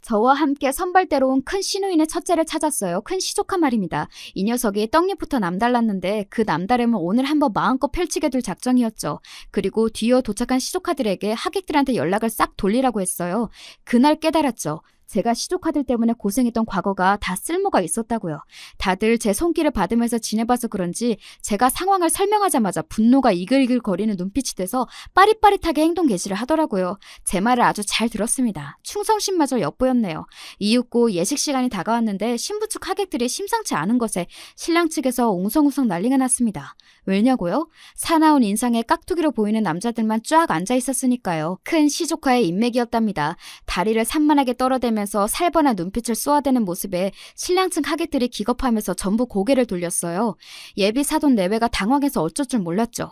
저와 함께 선발대로 온 큰 시누이네 첫째를 찾았어요. 큰 시조카 말입니다. 이 녀석이 떡잎부터 남달랐는데 그 남다름을 오늘 한번 마음껏 펼치게 둘 작정이었죠. 그리고 뒤이어 도착한 시조카들에게 하객들한테 연락을 싹 돌리라고 했어요. 그날 깨달았죠. 제가 시조카들 때문에 고생했던 과거가 다 쓸모가 있었다고요. 다들 제 손길을 받으면서 지내봐서 그런지 제가 상황을 설명하자마자 분노가 이글이글거리는 눈빛이 돼서 빠릿빠릿하게 행동 개시를 하더라고요. 제 말을 아주 잘 들었습니다. 충성심마저 엿보였네요. 이윽고 예식 시간이 다가왔는데 신부 측 하객들이 심상치 않은 것에 신랑 측에서 웅성웅성 난리가 났습니다. 왜냐고요? 사나운 인상에 깍두기로 보이는 남자들만 쫙 앉아 있었으니까요. 큰 시조카의 인맥이었답니다. 다리를 산만하게 떨어대면서 살벌한 눈빛을 쏘아대는 모습에 신랑 측 하객들이 기겁하면서 전부 고개를 돌렸어요. 예비 사돈 내외가 당황해서 어쩔 줄 몰랐죠.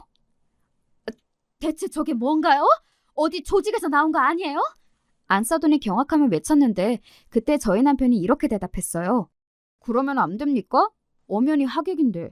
대체 저게 뭔가요? 어디 조직에서 나온 거 아니에요? 안사돈이 경악하며 외쳤는데 그때 저희 남편이 이렇게 대답했어요. 그러면 안 됩니까? 엄연히 하객인데.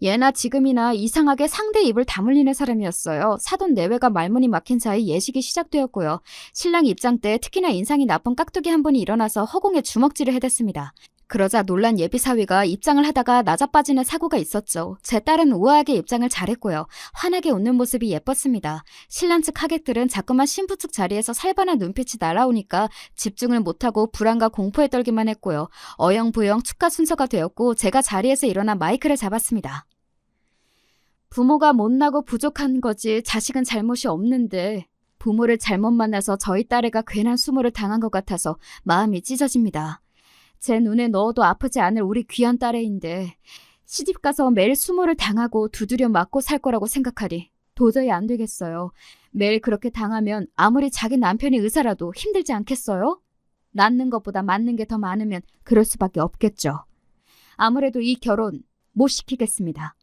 예나 지금이나 이상하게 상대 입을 다물리는 사람이었어요. 사돈 내외가 말문이 막힌 사이 예식이 시작되었고요. 신랑 입장 때 특히나 인상이 나쁜 깍두기 한 분이 일어나서 허공에 주먹질을 해댔습니다. 그러자 놀란 예비사위가 입장을 하다가 나자빠지는 사고가 있었죠. 제 딸은 우아하게 입장을 잘했고요. 환하게 웃는 모습이 예뻤습니다. 신랑 측 하객들은 자꾸만 신부 측 자리에서 살벌한 눈빛이 날아오니까 집중을 못하고 불안과 공포에 떨기만 했고요. 어영부영 축가 순서가 되었고 제가 자리에서 일어나 마이크를 잡았습니다. 부모가 못나고 부족한 거지 자식은 잘못이 없는데 부모를 잘못 만나서 저희 딸애가 괜한 수모를 당한 것 같아서 마음이 찢어집니다. 제 눈에 넣어도 아프지 않을 우리 귀한 딸애인데 시집가서 매일 수모를 당하고 두드려 맞고 살 거라고 생각하니 도저히 안 되겠어요. 매일 그렇게 당하면 아무리 자기 남편이 의사라도 힘들지 않겠어요? 낳는 것보다 맞는 게 더 많으면 그럴 수밖에 없겠죠. 아무래도 이 결혼 못 시키겠습니다.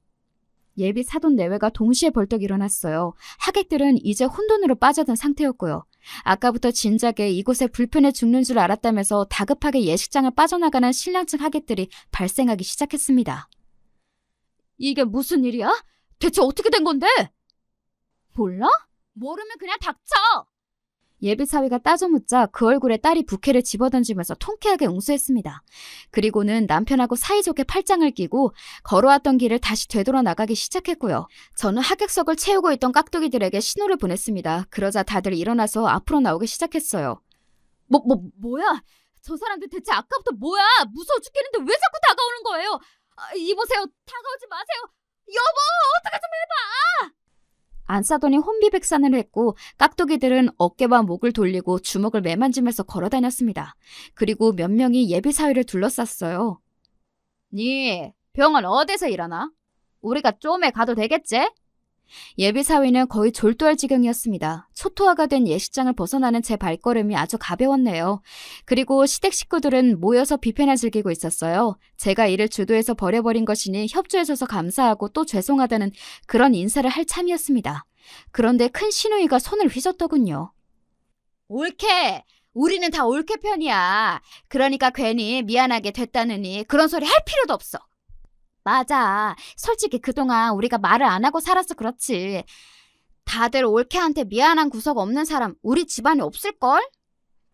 예비 사돈 내외가 동시에 벌떡 일어났어요. 하객들은 이제 혼돈으로 빠져든 상태였고요. 아까부터 진작에 이곳에 불편해 죽는 줄 알았다면서 다급하게 예식장을 빠져나가는 신랑 측 하객들이 발생하기 시작했습니다. 이게 무슨 일이야? 대체 어떻게 된 건데? 몰라? 모르면 그냥 닥쳐! 예비사위가 따져묻자 그 얼굴에 딸이 부케를 집어던지면서 통쾌하게 웅수했습니다. 그리고는 남편하고 사이좋게 팔짱을 끼고 걸어왔던 길을 다시 되돌아 나가기 시작했고요. 저는 하객석을 채우고 있던 깍두기들에게 신호를 보냈습니다. 그러자 다들 일어나서 앞으로 나오기 시작했어요. 뭐야? 저 사람들 대체 아까부터 뭐야? 무서워 죽겠는데 왜 자꾸 다가오는 거예요? 이보세요. 다가오지 마세요. 여보, 어떻게 좀 해봐! 안사돈이 혼비백산을 했고 깍두기들은 어깨와 목을 돌리고 주먹을 매만지면서 걸어다녔습니다. 그리고 몇 명이 예비사위를 둘러쌌어요. 니 병원 어디서 일하나? 우리가 좀에 가도 되겠지? 예비사위는 거의 졸도할 지경이었습니다. 초토화가 된 예식장을 벗어나는 제 발걸음이 아주 가벼웠네요. 그리고 시댁 식구들은 모여서 비패나 즐기고 있었어요. 제가 이를 주도해서 버려버린 것이니 협조해줘서 감사하고 또 죄송하다는 그런 인사를 할 참이었습니다. 그런데 큰 시누이가 손을 휘젓더군요. 옳게! 우리는 다 옳게 편이야. 그러니까 괜히 미안하게 됐다느니 그런 소리 할 필요도 없어. 맞아. 솔직히 그동안 우리가 말을 안 하고 살아서 그렇지. 다들 올케한테 미안한 구석 없는 사람 우리 집안에 없을걸?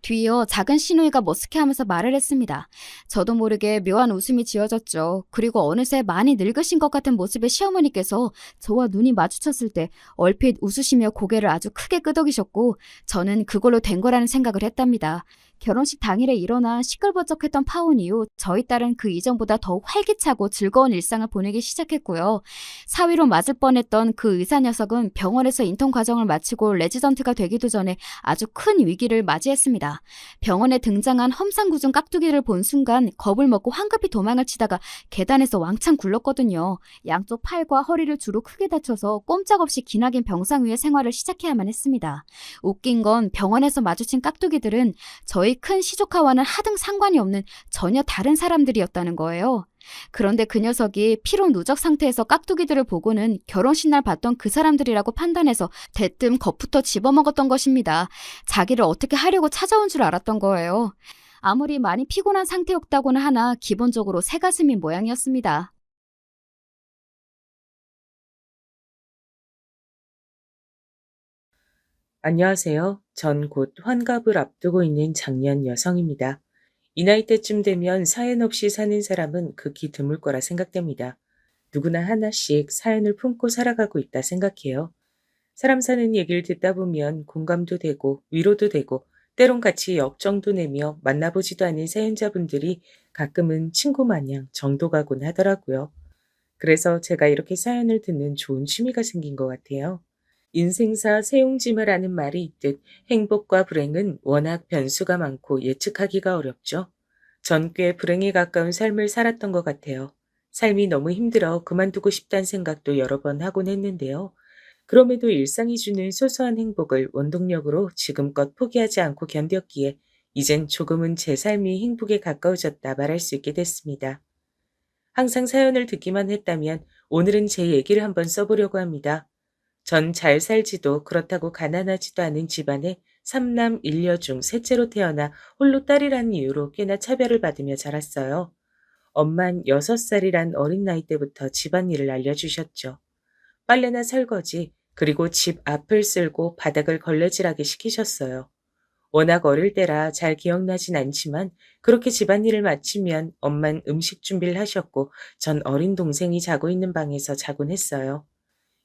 뒤이어 작은 시누이가 머쓱해하면서 말을 했습니다. 저도 모르게 묘한 웃음이 지어졌죠. 그리고 어느새 많이 늙으신 것 같은 모습의 시어머니께서 저와 눈이 마주쳤을 때 얼핏 웃으시며 고개를 아주 크게 끄덕이셨고 저는 그걸로 된 거라는 생각을 했답니다. 결혼식 당일에 일어난 시끌벅적했던 파혼 이후 저희 딸은 그 이전보다 더욱 활기차고 즐거운 일상을 보내기 시작했고요. 사위로 맞을 뻔했던 그 의사 녀석은 병원에서 인턴 과정을 마치고 레지던트가 되기도 전에 아주 큰 위기를 맞이했습니다. 병원에 등장한 험상궂은 깍두기를 본 순간 겁을 먹고 황급히 도망을 치다가 계단에서 왕창 굴렀거든요. 양쪽 팔과 허리를 주로 크게 다쳐서 꼼짝없이 기나긴 병상 위의 생활을 시작해야만 했습니다. 웃긴 건 병원에서 마주친 깍두기들은 저희 큰 시조카와는 하등 상관이 없는 전혀 다른 사람들이었다는 거예요. 그런데 그 녀석이 피로 누적 상태에서 깍두기들을 보고는 결혼식 날 봤던 그 사람들이라고 판단해서 대뜸 겁부터 집어먹었던 것입니다. 자기를 어떻게 하려고 찾아온 줄 알았던 거예요. 아무리 많이 피곤한 상태였다고는 하나 기본적으로 새가슴인 모양이었습니다. 안녕하세요. 전 곧 환갑을 앞두고 있는 장년 여성입니다. 이 나이대쯤 되면 사연 없이 사는 사람은 극히 드물 거라 생각됩니다. 누구나 하나씩 사연을 품고 살아가고 있다 생각해요. 사람 사는 얘기를 듣다 보면 공감도 되고 위로도 되고 때론 같이 역정도 내며 만나보지도 않은 사연자분들이 가끔은 친구 마냥 정도 가곤 하더라고요. 그래서 제가 이렇게 사연을 듣는 좋은 취미가 생긴 것 같아요. 인생사 세옹지마라는 말이 있듯 행복과 불행은 워낙 변수가 많고 예측하기가 어렵죠. 전 꽤 불행에 가까운 삶을 살았던 것 같아요. 삶이 너무 힘들어 그만두고 싶다는 생각도 여러 번 하곤 했는데요. 그럼에도 일상이 주는 소소한 행복을 원동력으로 지금껏 포기하지 않고 견뎠기에 이젠 조금은 제 삶이 행복에 가까워졌다 말할 수 있게 됐습니다. 항상 사연을 듣기만 했다면 오늘은 제 얘기를 한번 써보려고 합니다. 전 잘 살지도 그렇다고 가난하지도 않은 집안에 삼남 일녀 중 셋째로 태어나 홀로 딸이라는 이유로 꽤나 차별을 받으며 자랐어요. 엄만 6살이란 어린 나이 때부터 집안일을 알려주셨죠. 빨래나 설거지, 그리고 집 앞을 쓸고 바닥을 걸레질하게 시키셨어요. 워낙 어릴 때라 잘 기억나진 않지만 그렇게 집안일을 마치면 엄만 음식 준비를 하셨고 전 어린 동생이 자고 있는 방에서 자곤 했어요.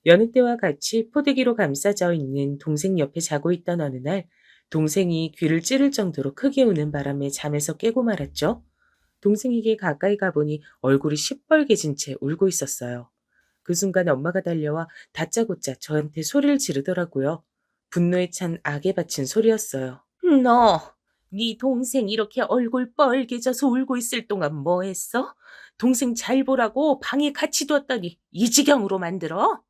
여느 때와 같이 포대기로 감싸져 있는 동생 옆에 자고 있던 어느 날 동생이 귀를 찌를 정도로 크게 우는 바람에 잠에서 깨고 말았죠. 동생에게 가까이 가보니 얼굴이 시뻘개진 채 울고 있었어요. 그 순간 엄마가 달려와 다짜고짜 저한테 소리를 지르더라고요. 분노에 찬 악에 바친 소리였어요. 너, 네 동생 이렇게 얼굴 뻘개져서 울고 있을 동안 뭐 했어? 동생 잘 보라고 방에 같이 뒀더니 이 지경으로 만들어?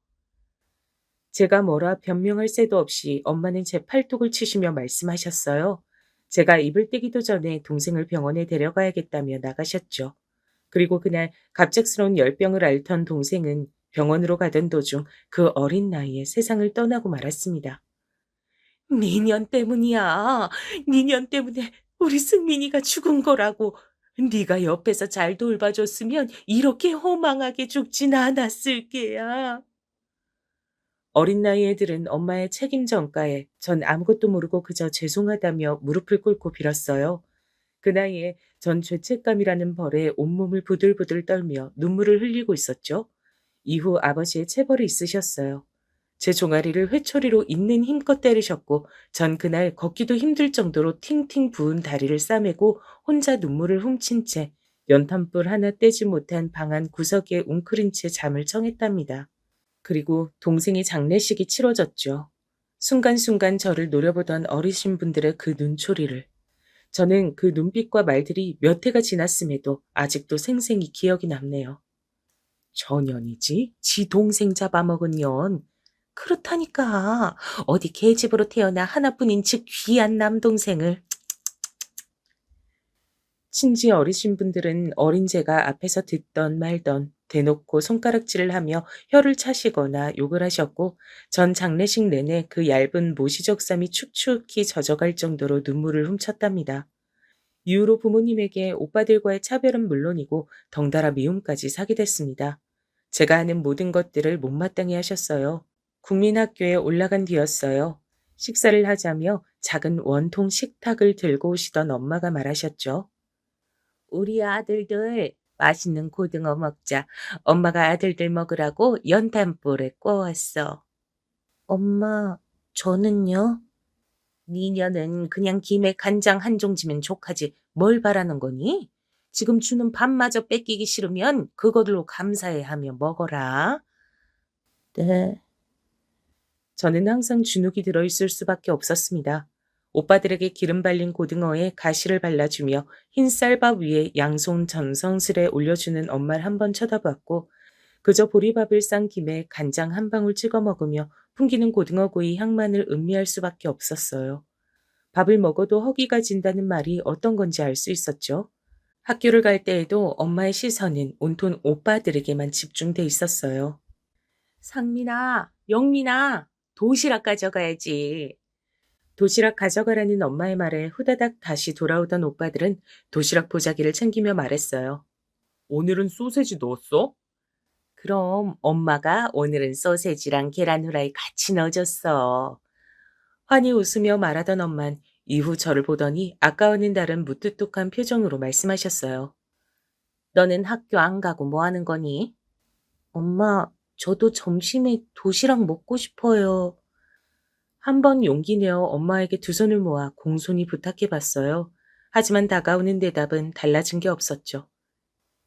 제가 뭐라 변명할 새도 없이 엄마는 제 팔뚝을 치시며 말씀하셨어요. 제가 입을 떼기도 전에 동생을 병원에 데려가야겠다며 나가셨죠. 그리고 그날 갑작스러운 열병을 앓던 동생은 병원으로 가던 도중 그 어린 나이에 세상을 떠나고 말았습니다. 니년 때문이야. 니년 때문에 우리 승민이가 죽은 거라고. 네가 옆에서 잘 돌봐줬으면 이렇게 허망하게 죽진 않았을 게야. 어린 나이에 들은 엄마의 책임 전가에 전 아무것도 모르고 그저 죄송하다며 무릎을 꿇고 빌었어요. 그 나이에 전 죄책감이라는 벌에 온몸을 부들부들 떨며 눈물을 흘리고 있었죠. 이후 아버지의 체벌이 있으셨어요. 제 종아리를 회초리로 있는 힘껏 때리셨고 전 그날 걷기도 힘들 정도로 팅팅 부은 다리를 싸매고 혼자 눈물을 훔친 채 연탄불 하나 떼지 못한 방 안 구석에 웅크린 채 잠을 청했답니다. 그리고 동생의 장례식이 치러졌죠. 순간순간 저를 노려보던 어르신분들의 그 눈초리를. 저는 그 눈빛과 말들이 몇 해가 지났음에도 아직도 생생히 기억이 남네요. 저 년이지? 지 동생 잡아먹은 년. 그렇다니까. 어디 계집으로 태어나 하나뿐인 즉 귀한 남동생을. 친지 어리신 분들은 어린 제가 앞에서 듣던 말던 대놓고 손가락질을 하며 혀를 차시거나 욕을 하셨고 전 장례식 내내 그 얇은 모시적삼이 축축히 젖어갈 정도로 눈물을 훔쳤답니다. 이후로 부모님에게 오빠들과의 차별은 물론이고 덩달아 미움까지 사게 됐습니다. 제가 하는 모든 것들을 못마땅해 하셨어요. 국민학교에 올라간 뒤였어요. 식사를 하자며 작은 원통 식탁을 들고 오시던 엄마가 말하셨죠. 우리 아들들 맛있는 고등어 먹자. 엄마가 아들들 먹으라고 연탄불에 구웠어. 엄마, 저는요? 니녀는 그냥 김에 간장 한 종지면 족하지 뭘 바라는 거니? 지금 주는 밥마저 뺏기기 싫으면 그걸로 감사해 하며 먹어라. 네. 저는 항상 주눅이 들어있을 수밖에 없었습니다. 오빠들에게 기름 발린 고등어에 가시를 발라주며 흰 쌀밥 위에 양손 정성스레 올려주는 엄마를 한번 쳐다봤고 그저 보리밥을 싼 김에 간장 한 방울 찍어 먹으며 풍기는 고등어구이 향만을 음미할 수밖에 없었어요. 밥을 먹어도 허기가 진다는 말이 어떤 건지 알 수 있었죠. 학교를 갈 때에도 엄마의 시선은 온통 오빠들에게만 집중돼 있었어요. 상민아, 영민아, 도시락 가져가야지. 도시락 가져가라는 엄마의 말에 후다닥 다시 돌아오던 오빠들은 도시락 보자기를 챙기며 말했어요. 오늘은 소세지 넣었어? 그럼 엄마가 오늘은 소세지랑 계란 후라이 같이 넣어줬어. 환히 웃으며 말하던 엄만 이후 저를 보더니 아까와는 다른 무뚝뚝한 표정으로 말씀하셨어요. 너는 학교 안 가고 뭐 하는 거니? 엄마, 저도 점심에 도시락 먹고 싶어요. 한 번 용기 내어 엄마에게 두 손을 모아 공손히 부탁해 봤어요. 하지만 다가오는 대답은 달라진 게 없었죠.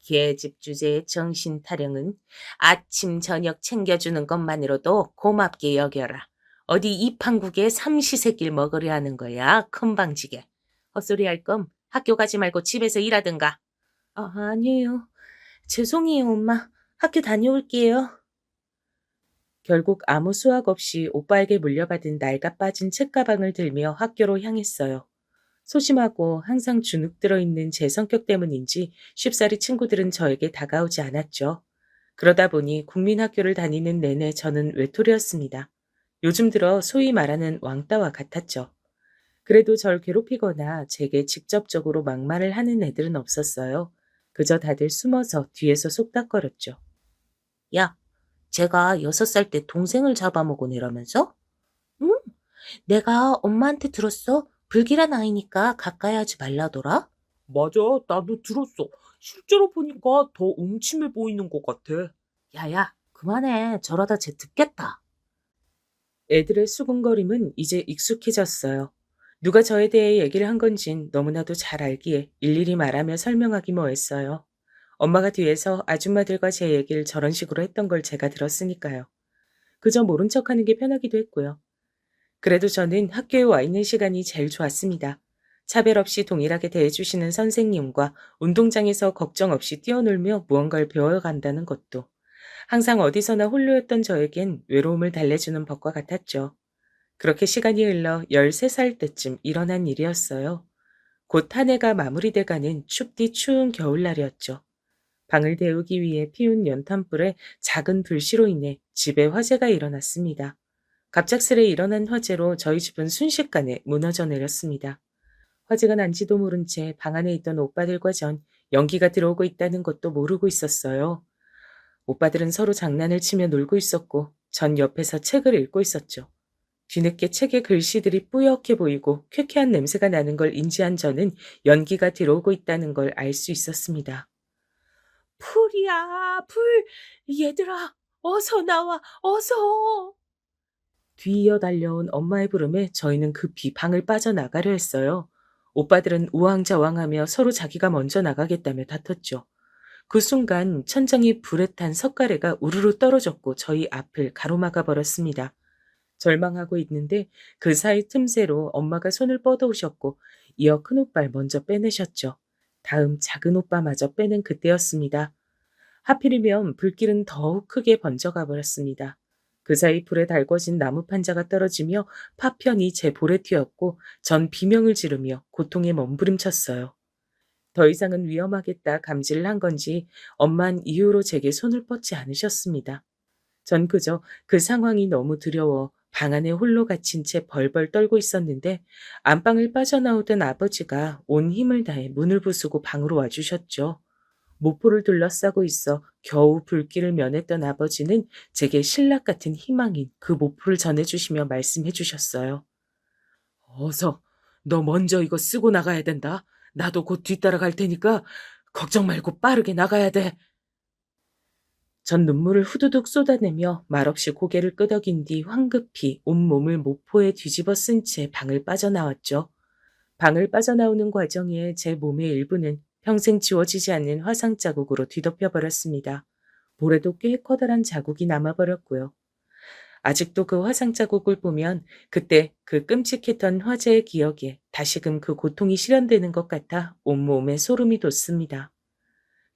계집 주제의 정신 타령은 아침 저녁 챙겨주는 것만으로도 고맙게 여겨라. 어디 이판국에 삼시세끼를 먹으려 하는 거야, 금방지게. 헛소리 할 거면 학교 가지 말고 집에서 일하든가. 아니에요. 죄송해요, 엄마. 학교 다녀올게요. 결국 아무 수학 없이 오빠에게 물려받은 낡아 빠진 책가방을 들며 학교로 향했어요. 소심하고 항상 주눅 들어있는 제 성격 때문인지 쉽사리 친구들은 저에게 다가오지 않았죠. 그러다 보니 국민학교를 다니는 내내 저는 외톨이였습니다. 요즘 들어 소위 말하는 왕따와 같았죠. 그래도 절 괴롭히거나 제게 직접적으로 막말을 하는 애들은 없었어요. 그저 다들 숨어서 뒤에서 속닥거렸죠. 야, 제가 6살 때 동생을 잡아먹은 애라면서? 응? 내가 엄마한테 들었어. 불길한 아이니까 가까이 하지 말라더라. 맞아, 나도 들었어. 실제로 보니까 더 음침해 보이는 것 같아. 야야, 그만해. 저러다 쟤 듣겠다. 애들의 수군거림은 이제 익숙해졌어요. 누가 저에 대해 얘기를 한 건진 너무나도 잘 알기에 일일이 말하며 설명하기 뭐했어요. 엄마가 뒤에서 아줌마들과 제 얘기를 저런 식으로 했던 걸 제가 들었으니까요. 그저 모른 척하는 게 편하기도 했고요. 그래도 저는 학교에 와 있는 시간이 제일 좋았습니다. 차별 없이 동일하게 대해주시는 선생님과 운동장에서 걱정 없이 뛰어놀며 무언가를 배워간다는 것도 항상 어디서나 홀로였던 저에겐 외로움을 달래주는 법과 같았죠. 그렇게 시간이 흘러 13살 때쯤 일어난 일이었어요. 곧 한 해가 마무리돼가는 춥디 추운 겨울날이었죠. 방을 데우기 위해 피운 연탄불에 작은 불씨로 인해 집에 화재가 일어났습니다. 갑작스레 일어난 화재로 저희 집은 순식간에 무너져 내렸습니다. 화재가 난지도 모른 채 방 안에 있던 오빠들과 전 연기가 들어오고 있다는 것도 모르고 있었어요. 오빠들은 서로 장난을 치며 놀고 있었고 전 옆에서 책을 읽고 있었죠. 뒤늦게 책의 글씨들이 뿌옇게 보이고 쾌쾌한 냄새가 나는 걸 인지한 저는 연기가 들어오고 있다는 걸 알 수 있었습니다. 풀이야, 풀. 얘들아, 어서 나와, 어서. 뒤이어 달려온 엄마의 부름에 저희는 급히 방을 빠져나가려 했어요. 오빠들은 우왕좌왕하며 서로 자기가 먼저 나가겠다며 다퉜죠. 그 순간 천장이 불에 탄 석가래가 우르르 떨어졌고 저희 앞을 가로막아 버렸습니다. 절망하고 있는데 그 사이 틈새로 엄마가 손을 뻗어오셨고 이어 큰오빠를 먼저 빼내셨죠. 다음 작은 오빠마저 빼낸 그때였습니다. 하필이면 불길은 더욱 크게 번져가 버렸습니다. 그 사이 불에 달궈진 나무 판자가 떨어지며 파편이 제 볼에 튀었고 전 비명을 지르며 고통에 몸부림쳤어요. 더 이상은 위험하겠다 감지를 한 건지 엄만 이후로 제게 손을 뻗지 않으셨습니다. 전 그저 그 상황이 너무 두려워 방 안에 홀로 갇힌 채 벌벌 떨고 있었는데 안방을 빠져나오던 아버지가 온 힘을 다해 문을 부수고 방으로 와주셨죠. 모포를 둘러싸고 있어 겨우 불길을 면했던 아버지는 제게 신락 같은 희망인 그 모포를 전해주시며 말씀해 주셨어요. 어서, 너 먼저 이거 쓰고 나가야 된다. 나도 곧 뒤따라갈 테니까 걱정 말고 빠르게 나가야 돼. 전 눈물을 후두둑 쏟아내며 말없이 고개를 끄덕인 뒤 황급히 온몸을 모포에 뒤집어 쓴 채 방을 빠져나왔죠. 방을 빠져나오는 과정에 제 몸의 일부는 평생 지워지지 않는 화상 자국으로 뒤덮여 버렸습니다. 볼에도 꽤 커다란 자국이 남아버렸고요. 아직도 그 화상 자국을 보면 그때 그 끔찍했던 화재의 기억에 다시금 그 고통이 실현되는 것 같아 온몸에 소름이 돋습니다.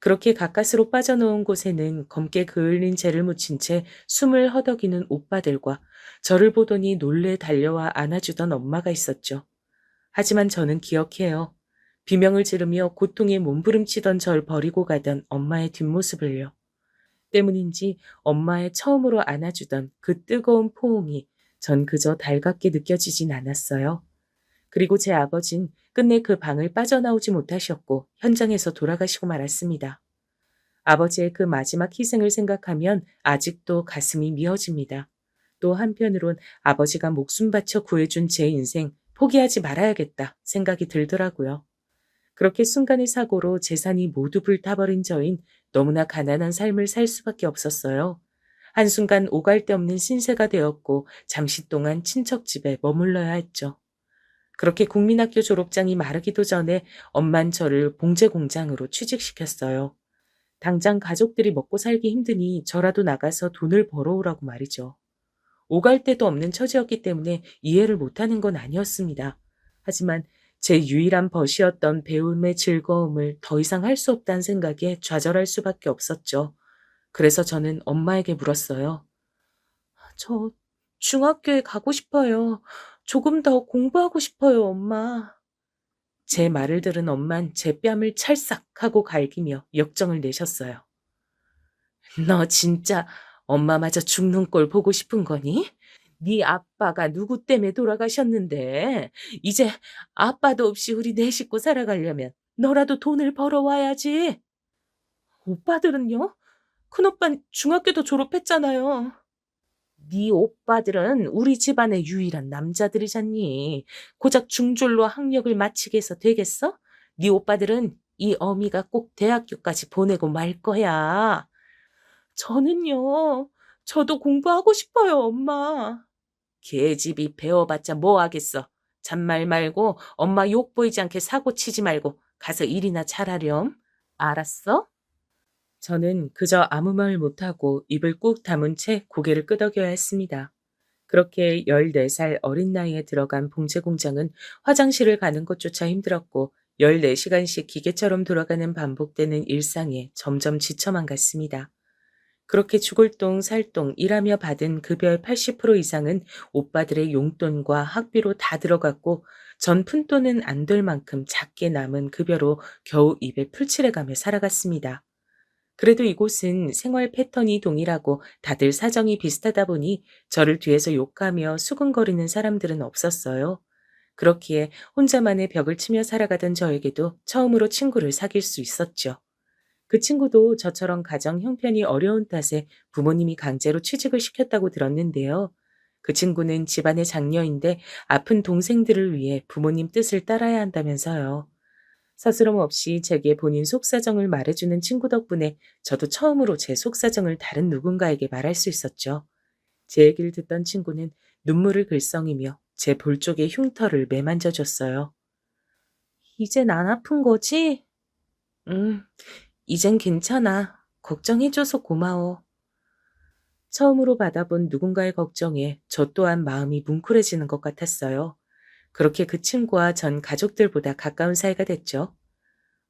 그렇게 가까스로 빠져놓은 곳에는 검게 그을린 재를 묻힌 채 숨을 허덕이는 오빠들과 저를 보더니 놀래 달려와 안아주던 엄마가 있었죠. 하지만 저는 기억해요. 비명을 지르며 고통에 몸부림치던 절 버리고 가던 엄마의 뒷모습을요. 때문인지 엄마의 처음으로 안아주던 그 뜨거운 포옹이 전 그저 달갑게 느껴지진 않았어요. 그리고 제 아버진 끝내 그 방을 빠져나오지 못하셨고 현장에서 돌아가시고 말았습니다. 아버지의 그 마지막 희생을 생각하면 아직도 가슴이 미어집니다. 또 한편으론 아버지가 목숨 바쳐 구해준 제 인생 포기하지 말아야겠다 생각이 들더라고요. 그렇게 순간의 사고로 재산이 모두 불타버린 저인 너무나 가난한 삶을 살 수밖에 없었어요. 한순간 오갈 데 없는 신세가 되었고 잠시 동안 친척 집에 머물러야 했죠. 그렇게 국민학교 졸업장이 마르기도 전에 엄만 저를 봉제 공장으로 취직시켰어요. 당장 가족들이 먹고 살기 힘드니 저라도 나가서 돈을 벌어오라고 말이죠. 오갈 데도 없는 처지였기 때문에 이해를 못하는 건 아니었습니다. 하지만 제 유일한 벗이었던 배움의 즐거움을 더 이상 할 수 없다는 생각에 좌절할 수밖에 없었죠. 그래서 저는 엄마에게 물었어요. 저 중학교에 가고 싶어요. 조금 더 공부하고 싶어요, 엄마. 제 말을 들은 엄만 제 뺨을 찰싹하고 갈기며 역정을 내셨어요. 너 진짜 엄마마저 죽는 꼴 보고 싶은 거니? 네 아빠가 누구 때문에 돌아가셨는데 이제 아빠도 없이 우리 네 식구 살아가려면 너라도 돈을 벌어와야지. 오빠들은요? 큰오빠는 중학교도 졸업했잖아요. 네 오빠들은 우리 집안의 유일한 남자들이잖니. 고작 중졸로 학력을 마치게 해서 되겠어? 네 오빠들은 이 어미가 꼭 대학교까지 보내고 말 거야. 저는요. 저도 공부하고 싶어요, 엄마. 계집이 배워봤자 뭐 하겠어. 잔말 말고 엄마 욕 보이지 않게 사고 치지 말고 가서 일이나 잘하렴. 알았어? 저는 그저 아무 말 못하고 입을 꾹 다문 채 고개를 끄덕여야 했습니다. 그렇게 14살 어린 나이에 들어간 봉제 공장은 화장실을 가는 것조차 힘들었고 14시간씩 기계처럼 돌아가는 반복되는 일상에 점점 지쳐만 갔습니다. 그렇게 죽을똥 살똥 일하며 받은 급여의 80% 이상은 오빠들의 용돈과 학비로 다 들어갔고 전 푼돈은 안 될 만큼 작게 남은 급여로 겨우 입에 풀칠해가며 살아갔습니다. 그래도 이곳은 생활 패턴이 동일하고 다들 사정이 비슷하다 보니 저를 뒤에서 욕하며 수근거리는 사람들은 없었어요. 그렇기에 혼자만의 벽을 치며 살아가던 저에게도 처음으로 친구를 사귈 수 있었죠. 그 친구도 저처럼 가정 형편이 어려운 탓에 부모님이 강제로 취직을 시켰다고 들었는데요. 그 친구는 집안의 장녀인데 아픈 동생들을 위해 부모님 뜻을 따라야 한다면서요. 서스럼 없이 제게 본인 속사정을 말해주는 친구 덕분에 저도 처음으로 제 속사정을 다른 누군가에게 말할 수 있었죠. 제 얘기를 듣던 친구는 눈물을 글썽이며 제 볼 쪽의 흉터를 매만져줬어요. 이젠 안 아픈 거지? 이젠 괜찮아. 걱정해줘서 고마워. 처음으로 받아본 누군가의 걱정에 저 또한 마음이 뭉클해지는 것 같았어요. 그렇게 그 친구와 전 가족들보다 가까운 사이가 됐죠.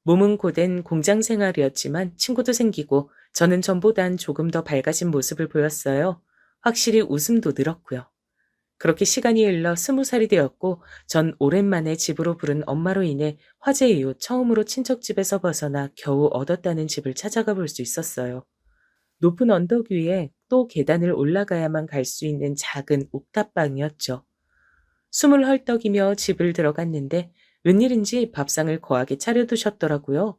몸은 고된 공장 생활이었지만 친구도 생기고 저는 전보단 조금 더 밝아진 모습을 보였어요. 확실히 웃음도 늘었고요. 그렇게 시간이 흘러 20살이 되었고 전 오랜만에 집으로 부른 엄마로 인해 화재 이후 처음으로 친척집에서 벗어나 겨우 얻었다는 집을 찾아가 볼 수 있었어요. 높은 언덕 위에 또 계단을 올라가야만 갈 수 있는 작은 옥탑방이었죠. 숨을 헐떡이며 집을 들어갔는데 웬일인지 밥상을 거하게 차려두셨더라고요.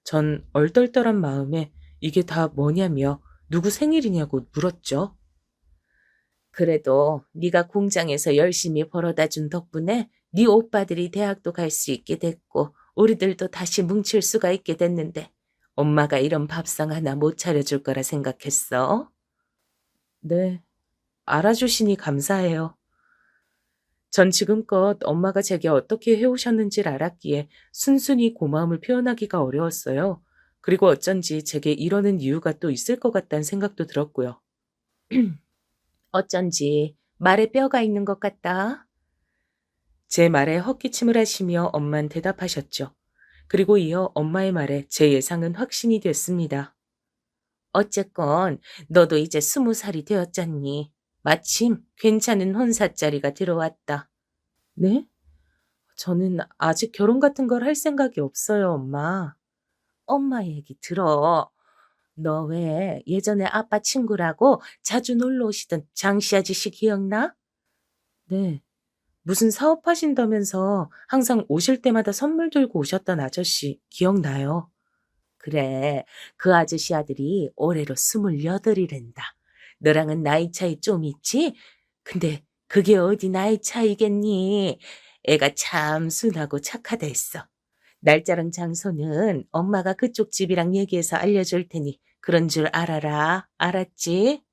전 얼떨떨한 마음에 이게 다 뭐냐며 누구 생일이냐고 물었죠. 그래도 네가 공장에서 열심히 벌어다 준 덕분에 네 오빠들이 대학도 갈 수 있게 됐고 우리들도 다시 뭉칠 수가 있게 됐는데 엄마가 이런 밥상 하나 못 차려줄 거라 생각했어? 네, 알아주시니 감사해요. 전 지금껏 엄마가 제게 어떻게 해오셨는지를 알았기에 순순히 고마움을 표현하기가 어려웠어요. 그리고 어쩐지 제게 이러는 이유가 또 있을 것 같다는 생각도 들었고요. 어쩐지 말에 뼈가 있는 것 같다. 제 말에 헛기침을 하시며 엄만 대답하셨죠. 그리고 이어 엄마의 말에 제 예상은 확신이 됐습니다. 어쨌건 너도 이제 20살이 되었잖니. 마침 괜찮은 혼사자리가 들어왔다. 네? 저는 아직 결혼 같은 걸 할 생각이 없어요, 엄마. 엄마 얘기 들어. 너 왜 예전에 아빠 친구라고 자주 놀러 오시던 장씨 아저씨 기억나? 네. 무슨 사업하신다면서 항상 오실 때마다 선물 들고 오셨던 아저씨 기억나요? 그래, 그 아저씨 아들이 올해로 28이란다. 너랑은 나이 차이 좀 있지? 근데 그게 어디 나이 차이겠니? 애가 참 순하고 착하다 했어. 날짜랑 장소는 엄마가 그쪽 집이랑 얘기해서 알려줄 테니 그런 줄 알아라. 알았지?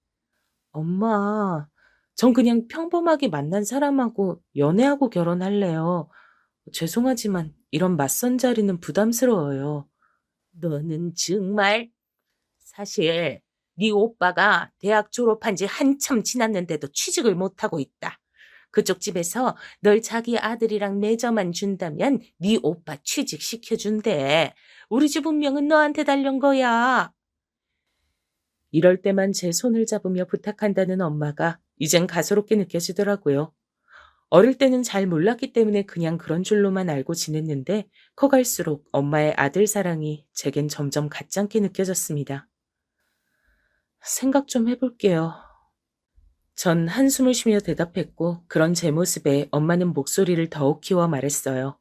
엄마, 전 그냥 평범하게 만난 사람하고 연애하고 결혼할래요. 죄송하지만 이런 맞선 자리는 부담스러워요. 너는 정말 사실 네 오빠가 대학 졸업한 지 한참 지났는데도 취직을 못하고 있다. 그쪽 집에서 널 자기 아들이랑 매저만 준다면 네 오빠 취직시켜준대. 우리 집 운명은 너한테 달린 거야. 이럴 때만 제 손을 잡으며 부탁한다는 엄마가 이젠 가소롭게 느껴지더라고요. 어릴 때는 잘 몰랐기 때문에 그냥 그런 줄로만 알고 지냈는데 커갈수록 엄마의 아들 사랑이 제겐 점점 가짱게 느껴졌습니다. 생각 좀 해볼게요. 전 한숨을 쉬며 대답했고 그런 제 모습에 엄마는 목소리를 더욱 키워 말했어요.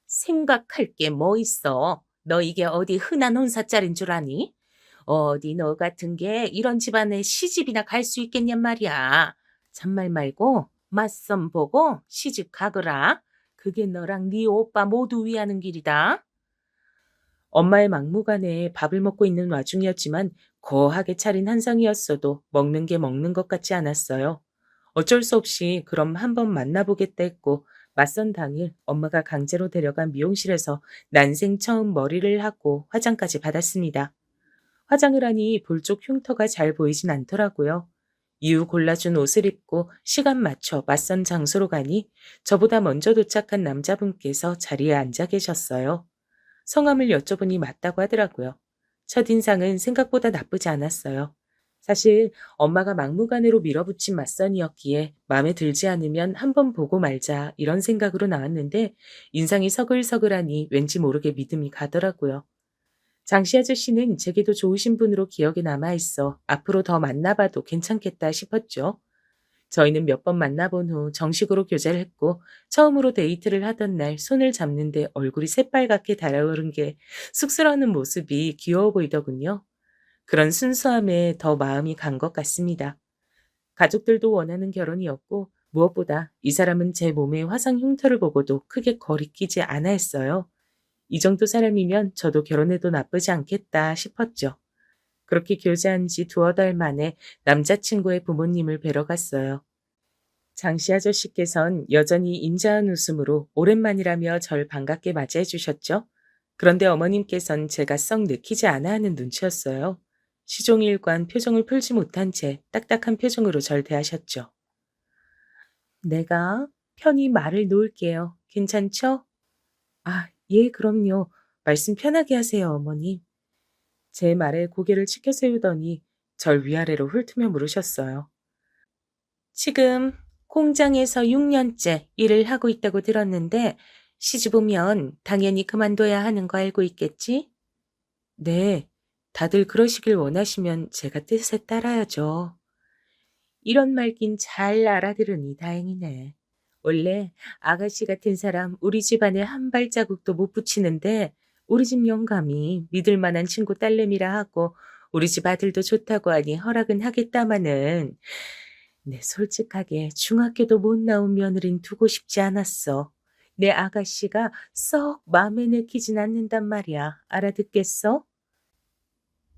생각할 게 뭐 있어? 너 이게 어디 흔한 혼사짜린 줄 아니? 어디 너 같은 게 이런 집안에 시집이나 갈 수 있겠냔 말이야. 잔말 말고 맞선 보고 시집 가거라. 그게 너랑 네 오빠 모두 위하는 길이다. 엄마의 막무가내에 밥을 먹고 있는 와중이었지만 거하게 차린 한상이었어도 먹는 게 먹는 것 같지 않았어요. 어쩔 수 없이 그럼 한번 만나보겠다 했고 맞선 당일 엄마가 강제로 데려간 미용실에서 난생 처음 머리를 하고 화장까지 받았습니다. 화장을 하니 볼 쪽 흉터가 잘 보이진 않더라고요. 이후 골라준 옷을 입고 시간 맞춰 맞선 장소로 가니 저보다 먼저 도착한 남자분께서 자리에 앉아 계셨어요. 성함을 여쭤보니 맞다고 하더라고요. 첫인상은 생각보다 나쁘지 않았어요. 사실 엄마가 막무가내로 밀어붙인 맞선이었기에 마음에 들지 않으면 한번 보고 말자 이런 생각으로 나왔는데 인상이 서글서글하니 왠지 모르게 믿음이 가더라고요. 장씨 아저씨는 제게도 좋으신 분으로 기억에 남아있어 앞으로 더 만나봐도 괜찮겠다 싶었죠. 저희는 몇 번 만나본 후 정식으로 교제를 했고 처음으로 데이트를 하던 날 손을 잡는데 얼굴이 새빨갛게 달아오른 게 쑥스러워하는 모습이 귀여워 보이더군요. 그런 순수함에 더 마음이 간 것 같습니다. 가족들도 원하는 결혼이었고 무엇보다 이 사람은 제 몸의 화상 흉터를 보고도 크게 거리끼지 않아 했어요. 이 정도 사람이면 저도 결혼해도 나쁘지 않겠다 싶었죠. 그렇게 교제한 지 두어 달 만에 남자친구의 부모님을 뵈러 갔어요. 장씨 아저씨께선 여전히 인자한 웃음으로 오랜만이라며 절 반갑게 맞이해 주셨죠. 그런데 어머님께선 제가 썩 내키지 않아 하는 눈치였어요. 시종일관 표정을 풀지 못한 채 딱딱한 표정으로 절 대하셨죠. 내가 편히 말을 놓을게요. 괜찮죠? 아, 예, 그럼요. 말씀 편하게 하세요, 어머님. 제 말에 고개를 치켜 세우더니 절 위아래로 훑으며 물으셨어요. 지금 공장에서 6년째 일을 하고 있다고 들었는데 시집 오면 당연히 그만둬야 하는 거 알고 있겠지? 네, 다들 그러시길 원하시면 제가 뜻에 따라야죠. 이런 말긴 잘 알아들으니 다행이네. 원래 아가씨 같은 사람 우리 집안에 한 발자국도 못 붙이는데 우리 집 영감이 믿을 만한 친구 딸내미라 하고 우리 집 아들도 좋다고 하니 허락은 하겠다마는 네, 솔직하게 중학교도 못 나온 며느린 두고 싶지 않았어. 내 아가씨가 썩 마음에 내키진 않는단 말이야. 알아듣겠어?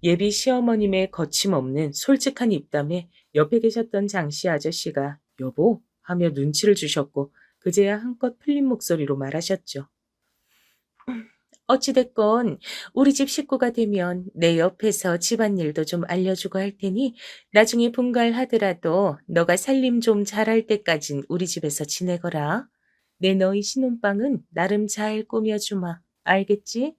예비 시어머님의 거침없는 솔직한 입담에 옆에 계셨던 장씨 아저씨가 여보 하며 눈치를 주셨고 그제야 한껏 풀린 목소리로 말하셨죠. 어찌됐건 우리 집 식구가 되면 내 옆에서 집안일도 좀 알려주고 할 테니 나중에 분가하더라도 너가 살림 좀 잘할 때까진 우리 집에서 지내거라. 내 너희 신혼방은 나름 잘 꾸며주마. 알겠지?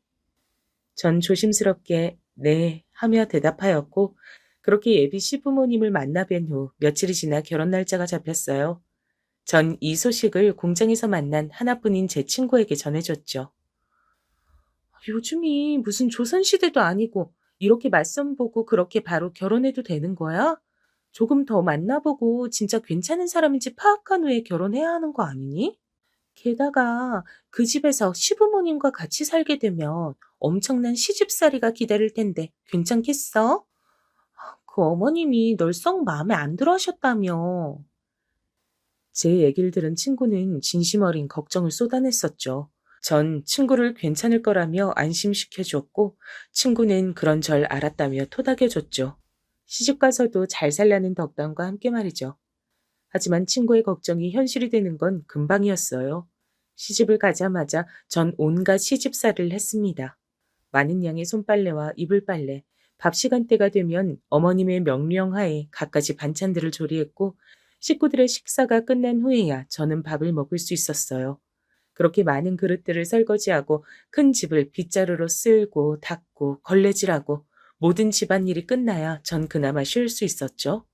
전 조심스럽게 네 하며 대답하였고 그렇게 예비 시부모님을 만나 뵌 후 며칠이 지나 결혼 날짜가 잡혔어요. 전 이 소식을 공장에서 만난 하나뿐인 제 친구에게 전해줬죠. 요즘이 무슨 조선시대도 아니고 이렇게 맞선 보고 그렇게 바로 결혼해도 되는 거야? 조금 더 만나보고 진짜 괜찮은 사람인지 파악한 후에 결혼해야 하는 거 아니니? 게다가 그 집에서 시부모님과 같이 살게 되면 엄청난 시집살이가 기다릴 텐데 괜찮겠어? 그 어머님이 널 썩 마음에 안 들어 하셨다며. 제 얘기를 들은 친구는 진심 어린 걱정을 쏟아냈었죠. 전 친구를 괜찮을 거라며 안심시켜 주었고 친구는 그런 절 알았다며 토닥여 줬죠. 시집가서도 잘 살라는 덕담과 함께 말이죠. 하지만 친구의 걱정이 현실이 되는 건 금방이었어요. 시집을 가자마자 전 온갖 시집살이를 했습니다. 많은 양의 손빨래와 이불빨래, 밥 시간대가 되면 어머님의 명령하에 갖가지 반찬들을 조리했고 식구들의 식사가 끝난 후에야 저는 밥을 먹을 수 있었어요. 그렇게 많은 그릇들을 설거지하고 큰 집을 빗자루로 쓸고 닦고 걸레질하고 모든 집안일이 끝나야 전 그나마 쉴 수 있었죠.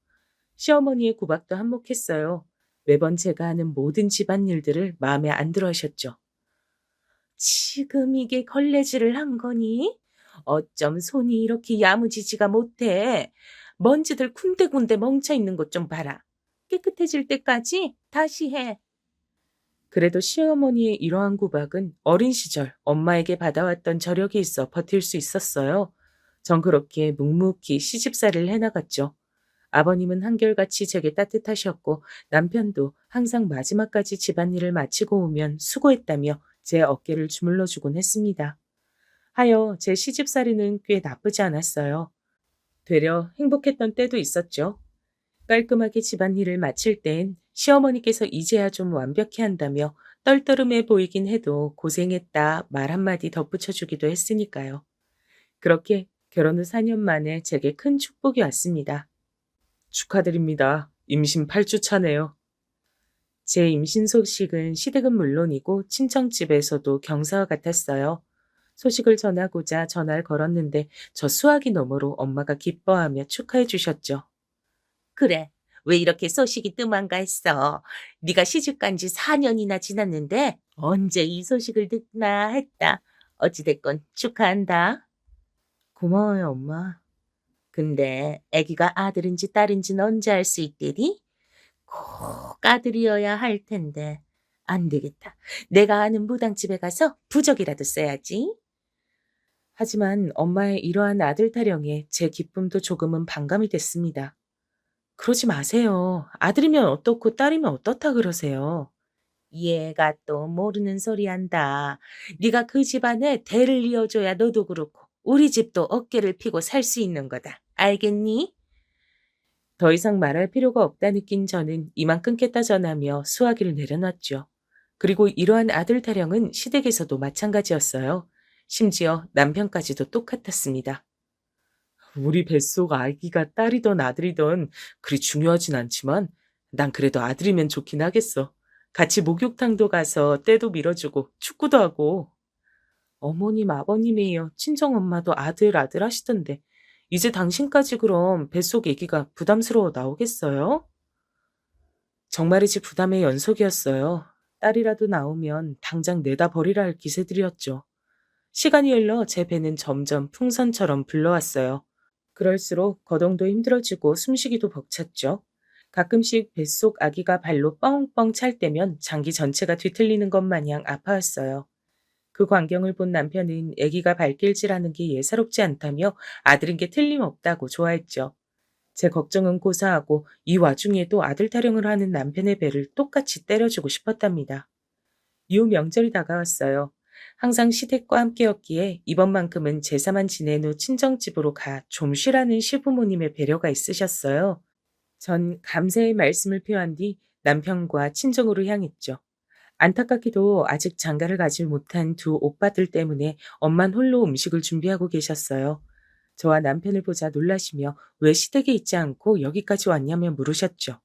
시어머니의 구박도 한몫했어요. 매번 제가 하는 모든 집안일들을 마음에 안 들어 하셨죠. 지금 이게 걸레질을 한 거니? 어쩜 손이 이렇게 야무지지가 못해. 먼지들 군데군데 멍쳐 있는 것 좀 봐라. 깨끗해질 때까지 다시 해. 그래도 시어머니의 이러한 구박은 어린 시절 엄마에게 받아왔던 저력이 있어 버틸 수 있었어요. 전 그렇게 묵묵히 시집살이를 해나갔죠. 아버님은 한결같이 제게 따뜻하셨고 남편도 항상 마지막까지 집안일을 마치고 오면 수고했다며 제 어깨를 주물러주곤 했습니다. 하여 제 시집살이는 꽤 나쁘지 않았어요. 되려 행복했던 때도 있었죠. 깔끔하게 집안일을 마칠 땐 시어머니께서 이제야 좀 완벽히 한다며 떨떠름해 보이긴 해도 고생했다 말 한마디 덧붙여주기도 했으니까요. 그렇게 결혼 후 4년 만에 제게 큰 축복이 왔습니다. 축하드립니다. 임신 8주 차네요. 제 임신 소식은 시댁은 물론이고 친정집에서도 경사와 같았어요. 소식을 전하고자 전화를 걸었는데 저 수화기 너머로 엄마가 기뻐하며 축하해 주셨죠. 그래, 왜 이렇게 소식이 뜸한가 했어. 네가 시집간 지 4년이나 지났는데 언제 이 소식을 듣나 했다. 어찌됐건 축하한다. 고마워요, 엄마. 근데 아기가 아들인지 딸인지는 언제 알 수 있대니? 꼭 아들이어야 할 텐데. 안 되겠다. 내가 아는 무당집에 가서 부적이라도 써야지. 하지만 엄마의 이러한 아들 타령에 제 기쁨도 조금은 반감이 됐습니다. 그러지 마세요. 아들이면 어떻고 딸이면 어떻다 그러세요. 얘가 또 모르는 소리 한다. 네가 그 집안에 대를 이어줘야 너도 그렇고 우리 집도 어깨를 피고 살 수 있는 거다. 알겠니? 더 이상 말할 필요가 없다 느낀 저는 이만 끊겠다 전하며 수화기를 내려놨죠. 그리고 이러한 아들 타령은 시댁에서도 마찬가지였어요. 심지어 남편까지도 똑같았습니다. 우리 뱃속 아기가 딸이던 아들이던 그리 중요하진 않지만 난 그래도 아들이면 좋긴 하겠어. 같이 목욕탕도 가서 때도 밀어주고 축구도 하고. 어머님 아버님이요 친정엄마도 아들 아들 하시던데 이제 당신까지 그럼 뱃속 아기가 부담스러워 나오겠어요? 정말이지 부담의 연속이었어요. 딸이라도 나오면 당장 내다 버리라 할 기세들이었죠. 시간이 흘러 제 배는 점점 풍선처럼 불러왔어요. 그럴수록 거동도 힘들어지고 숨쉬기도 벅찼죠. 가끔씩 뱃속 아기가 발로 뻥뻥 찰 때면 장기 전체가 뒤틀리는 것 마냥 아파했어요. 그 광경을 본 남편은 아기가 발길질하는 게 예사롭지 않다며 아들인 게 틀림없다고 좋아했죠. 제 걱정은 고사하고 이 와중에도 아들 타령을 하는 남편의 배를 똑같이 때려주고 싶었답니다. 이후 명절이 다가왔어요. 항상 시댁과 함께였기에 이번만큼은 제사만 지낸 후 친정집으로 가 좀 쉬라는 시부모님의 배려가 있으셨어요. 전 감사의 말씀을 표한 뒤 남편과 친정으로 향했죠. 안타깝게도 아직 장가를 가지 못한 두 오빠들 때문에 엄만 홀로 음식을 준비하고 계셨어요. 저와 남편을 보자 놀라시며 왜 시댁에 있지 않고 여기까지 왔냐며 물으셨죠.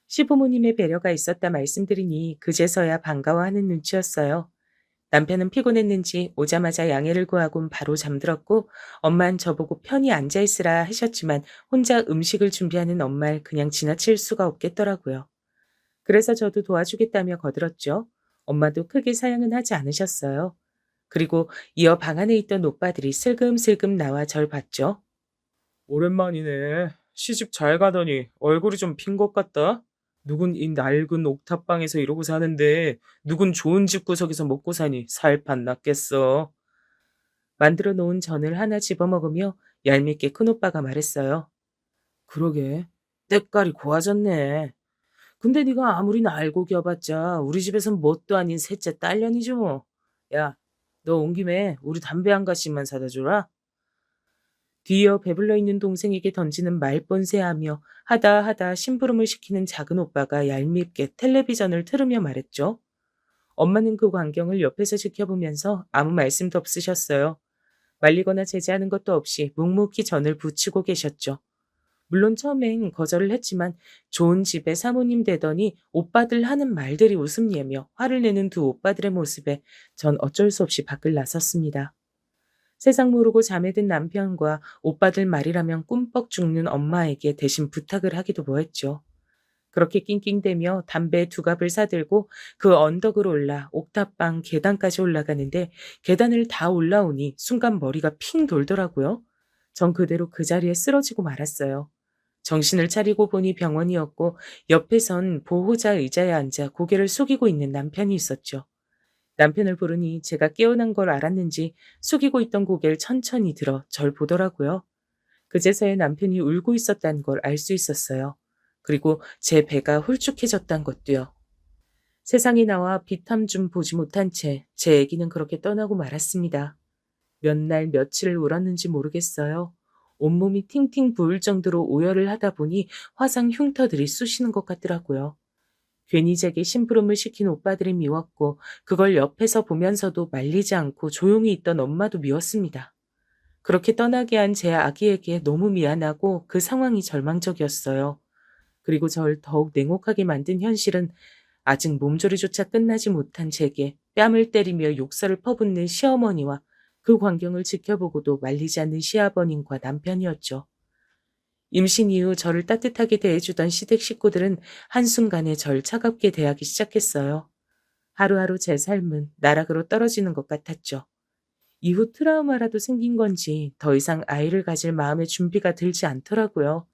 시부모님의 배려가 있었다 말씀드리니 그제서야 반가워하는 눈치였어요. 남편은 피곤했는지 오자마자 양해를 구하곤 바로 잠들었고 엄만 저보고 편히 앉아있으라 하셨지만 혼자 음식을 준비하는 엄마를 그냥 지나칠 수가 없겠더라고요. 그래서 저도 도와주겠다며 거들었죠. 엄마도 크게 사양은 하지 않으셨어요. 그리고 이어 방 안에 있던 오빠들이 슬금슬금 나와 절 봤죠. 오랜만이네. 시집 잘 가더니 얼굴이 좀 핀 것 같다. 누군 이 낡은 옥탑방에서 이러고 사는데 누군 좋은 집구석에서 먹고 사니 살판 났겠어. 만들어 놓은 전을 하나 집어먹으며 얄밉게 큰오빠가 말했어요. 그러게, 때깔이 고와졌네. 근데 네가 아무리 날고 겨봤자 우리 집에선 뭣도 아닌 셋째 딸년이지 뭐. 야, 너 온 김에 우리 담배 한 가씩만 사다 주라. 뒤이어 배불러 있는 동생에게 던지는 말본세하며 하다 심부름을 시키는 작은 오빠가 얄밉게 텔레비전을 틀으며 말했죠. 엄마는 그 광경을 옆에서 지켜보면서 아무 말씀도 없으셨어요. 말리거나 제지하는 것도 없이 묵묵히 전을 부치고 계셨죠. 물론 처음엔 거절을 했지만 좋은 집에 사모님 되더니 오빠들 하는 말들이 웃음내며 화를 내는 두 오빠들의 모습에 전 어쩔 수 없이 밖을 나섰습니다. 세상 모르고 잠에 든 남편과 오빠들 말이라면 꿈뻑 죽는 엄마에게 대신 부탁을 하기도 뭐했죠. 그렇게 낑낑대며 담배 두 갑을 사들고 그 언덕을 올라 옥탑방 계단까지 올라가는데 계단을 다 올라오니 순간 머리가 핑 돌더라고요. 전 그대로 그 자리에 쓰러지고 말았어요. 정신을 차리고 보니 병원이었고 옆에선 보호자 의자에 앉아 고개를 숙이고 있는 남편이 있었죠. 남편을 부르니 제가 깨어난 걸 알았는지 숙이고 있던 고개를 천천히 들어 절 보더라고요. 그제서야 남편이 울고 있었다는 걸 알 수 있었어요. 그리고 제 배가 홀쭉해졌단 것도요. 세상에 나와 빛 한 줌 보지 못한 채 제 아기는 그렇게 떠나고 말았습니다. 몇 날 며칠을 울었는지 모르겠어요. 온몸이 팅팅 부을 정도로 오열을 하다 보니 화상 흉터들이 쑤시는 것 같더라고요. 괜히 제게 심부름을 시킨 오빠들이 미웠고 그걸 옆에서 보면서도 말리지 않고 조용히 있던 엄마도 미웠습니다. 그렇게 떠나게 한 제 아기에게 너무 미안하고 그 상황이 절망적이었어요. 그리고 절 더욱 냉혹하게 만든 현실은 아직 몸조리조차 끝나지 못한 제게 뺨을 때리며 욕설을 퍼붓는 시어머니와 그 광경을 지켜보고도 말리지 않는 시아버님과 남편이었죠. 임신 이후 저를 따뜻하게 대해주던 시댁 식구들은 한순간에 절 차갑게 대하기 시작했어요. 하루하루 제 삶은 나락으로 떨어지는 것 같았죠. 이후 트라우마라도 생긴 건지 더 이상 아이를 가질 마음의 준비가 들지 않더라고요.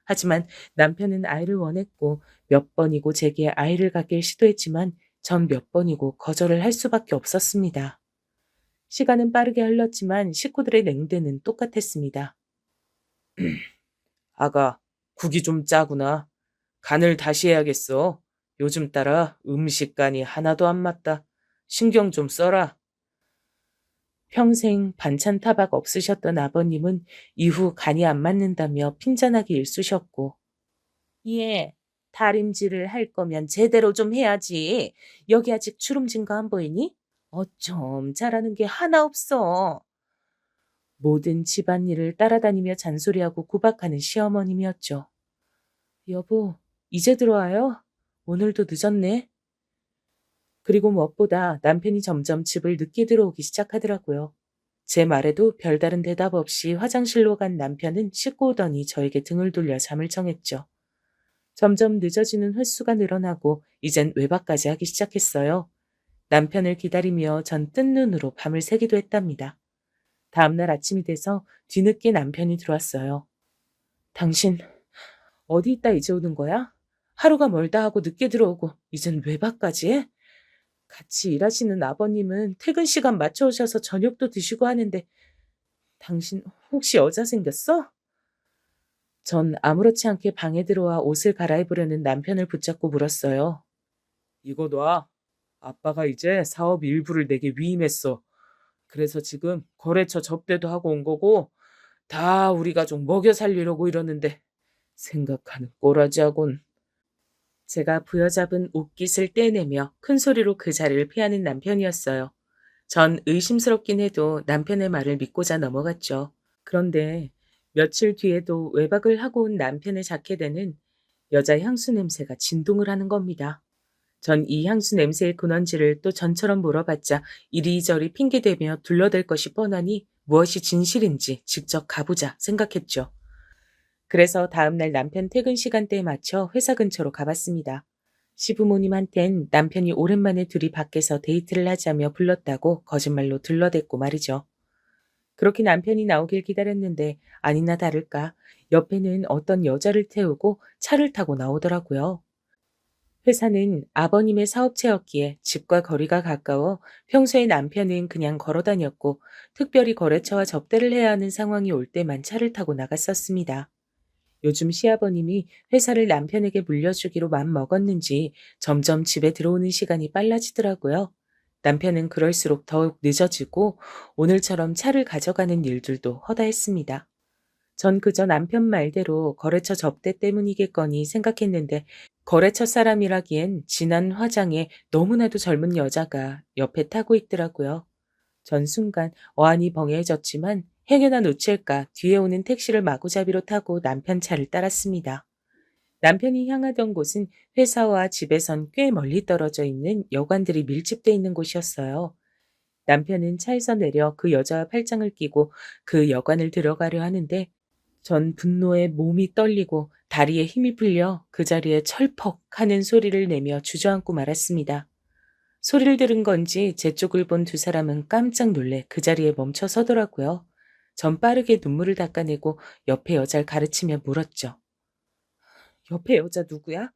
하지만 남편은 아이를 원했고 몇 번이고 제게 아이를 갖길 시도했지만 전 몇 번이고 거절을 할 수밖에 없었습니다. 시간은 빠르게 흘렀지만 식구들의 냉대는 똑같았습니다. 아가, 국이 좀 짜구나. 간을 다시 해야겠어. 요즘 따라 음식간이 하나도 안 맞다. 신경 좀 써라. 평생 반찬 타박 없으셨던 아버님은 이후 간이 안 맞는다며 핀잔하게 일쑤셨고, 예, 다림질을 할 거면 제대로 좀 해야지. 여기 아직 주름진 거 안 보이니? 어쩜 잘하는 게 하나 없어. 모든 집안일을 따라다니며 잔소리하고 구박하는 시어머님이었죠. 여보, 이제 들어와요? 오늘도 늦었네. 그리고 무엇보다 남편이 점점 집을 늦게 들어오기 시작하더라고요. 제 말에도 별다른 대답 없이 화장실로 간 남편은 씻고 오더니 저에게 등을 돌려 잠을 청했죠. 점점 늦어지는 횟수가 늘어나고 이젠 외박까지 하기 시작했어요. 남편을 기다리며 전 뜬 눈으로 밤을 새기도 했답니다. 다음날 아침이 돼서 뒤늦게 남편이 들어왔어요. 당신 어디 있다 이제 오는 거야? 하루가 멀다 하고 늦게 들어오고 이젠 외박까지 해? 같이 일하시는 아버님은 퇴근 시간 맞춰 오셔서 저녁도 드시고 하는데 당신 혹시 여자 생겼어? 전 아무렇지 않게 방에 들어와 옷을 갈아입으려는 남편을 붙잡고 물었어요. 이거 놔. 아빠가 이제 사업 일부를 내게 위임했어. 그래서 지금 거래처 접대도 하고 온 거고 다 우리 가족 먹여 살리려고 이러는데 생각하는 꼬라지하곤. 제가 부여잡은 옷깃을 떼내며 큰 소리로 그 자리를 피하는 남편이었어요. 전 의심스럽긴 해도 남편의 말을 믿고자 넘어갔죠. 그런데 며칠 뒤에도 외박을 하고 온 남편의 자켓에는 여자 향수 냄새가 진동을 하는 겁니다. 전 이 향수 냄새의 근원지를 또 전처럼 물어봤자 이리저리 핑계대며 둘러댈 것이 뻔하니 무엇이 진실인지 직접 가보자 생각했죠. 그래서 다음날 남편 퇴근 시간대에 맞춰 회사 근처로 가봤습니다. 시부모님한텐 남편이 오랜만에 둘이 밖에서 데이트를 하자며 불렀다고 거짓말로 들러댔고 말이죠. 그렇게 남편이 나오길 기다렸는데 아니나 다를까 옆에는 어떤 여자를 태우고 차를 타고 나오더라고요. 회사는 아버님의 사업체였기에 집과 거리가 가까워 평소에 남편은 그냥 걸어 다녔고 특별히 거래처와 접대를 해야 하는 상황이 올 때만 차를 타고 나갔었습니다. 요즘 시아버님이 회사를 남편에게 물려주기로 맘먹었는지 점점 집에 들어오는 시간이 빨라지더라고요. 남편은 그럴수록 더욱 늦어지고 오늘처럼 차를 가져가는 일들도 허다했습니다. 전 그저 남편 말대로 거래처 접대 때문이겠거니 생각했는데 거래처 사람이라기엔 진한 화장에 너무나도 젊은 여자가 옆에 타고 있더라고요. 전 순간 어안이 벙해졌지만 행여나 놓칠까 뒤에 오는 택시를 마구잡이로 타고 남편 차를 따랐습니다. 남편이 향하던 곳은 회사와 집에선 꽤 멀리 떨어져 있는 여관들이 밀집돼 있는 곳이었어요. 남편은 차에서 내려 그 여자와 팔짱을 끼고 그 여관을 들어가려 하는데 전 분노에 몸이 떨리고 다리에 힘이 풀려 그 자리에 철퍽 하는 소리를 내며 주저앉고 말았습니다. 소리를 들은 건지 제 쪽을 본 두 사람은 깜짝 놀래 그 자리에 멈춰 서더라고요. 전 빠르게 눈물을 닦아내고 옆에 여자를 가르치며 물었죠. 옆에 여자 누구야?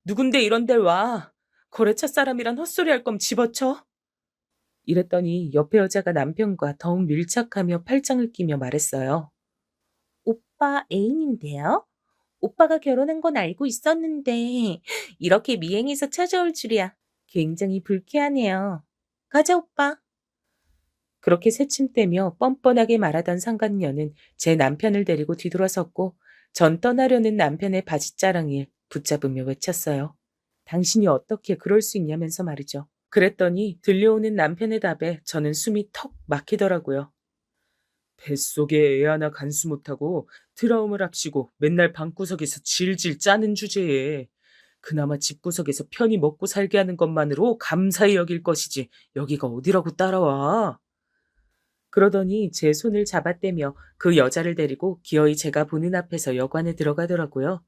누군데 이런 데를 와? 거래처 사람이란 헛소리 할 거면 집어쳐? 이랬더니 옆에 여자가 남편과 더욱 밀착하며 팔짱을 끼며 말했어요. 오빠 애인인데요? 오빠가 결혼한 건 알고 있었는데 이렇게 미행해서 찾아올 줄이야. 굉장히 불쾌하네요. 가자 오빠. 그렇게 새침대며 뻔뻔하게 말하던 상간녀는 제 남편을 데리고 뒤돌아섰고 전 떠나려는 남편의 바지자랑을 붙잡으며 외쳤어요. 당신이 어떻게 그럴 수 있냐면서 말이죠. 그랬더니 들려오는 남편의 답에 저는 숨이 턱 막히더라고요. 뱃속에 애 하나 간수 못하고 트라우마를 합치고 맨날 방구석에서 질질 짜는 주제에 그나마 집구석에서 편히 먹고 살게 하는 것만으로 감사히 여길 것이지 여기가 어디라고 따라와. 그러더니 제 손을 잡아떼며 그 여자를 데리고 기어이 제가 보는 앞에서 여관에 들어가더라고요.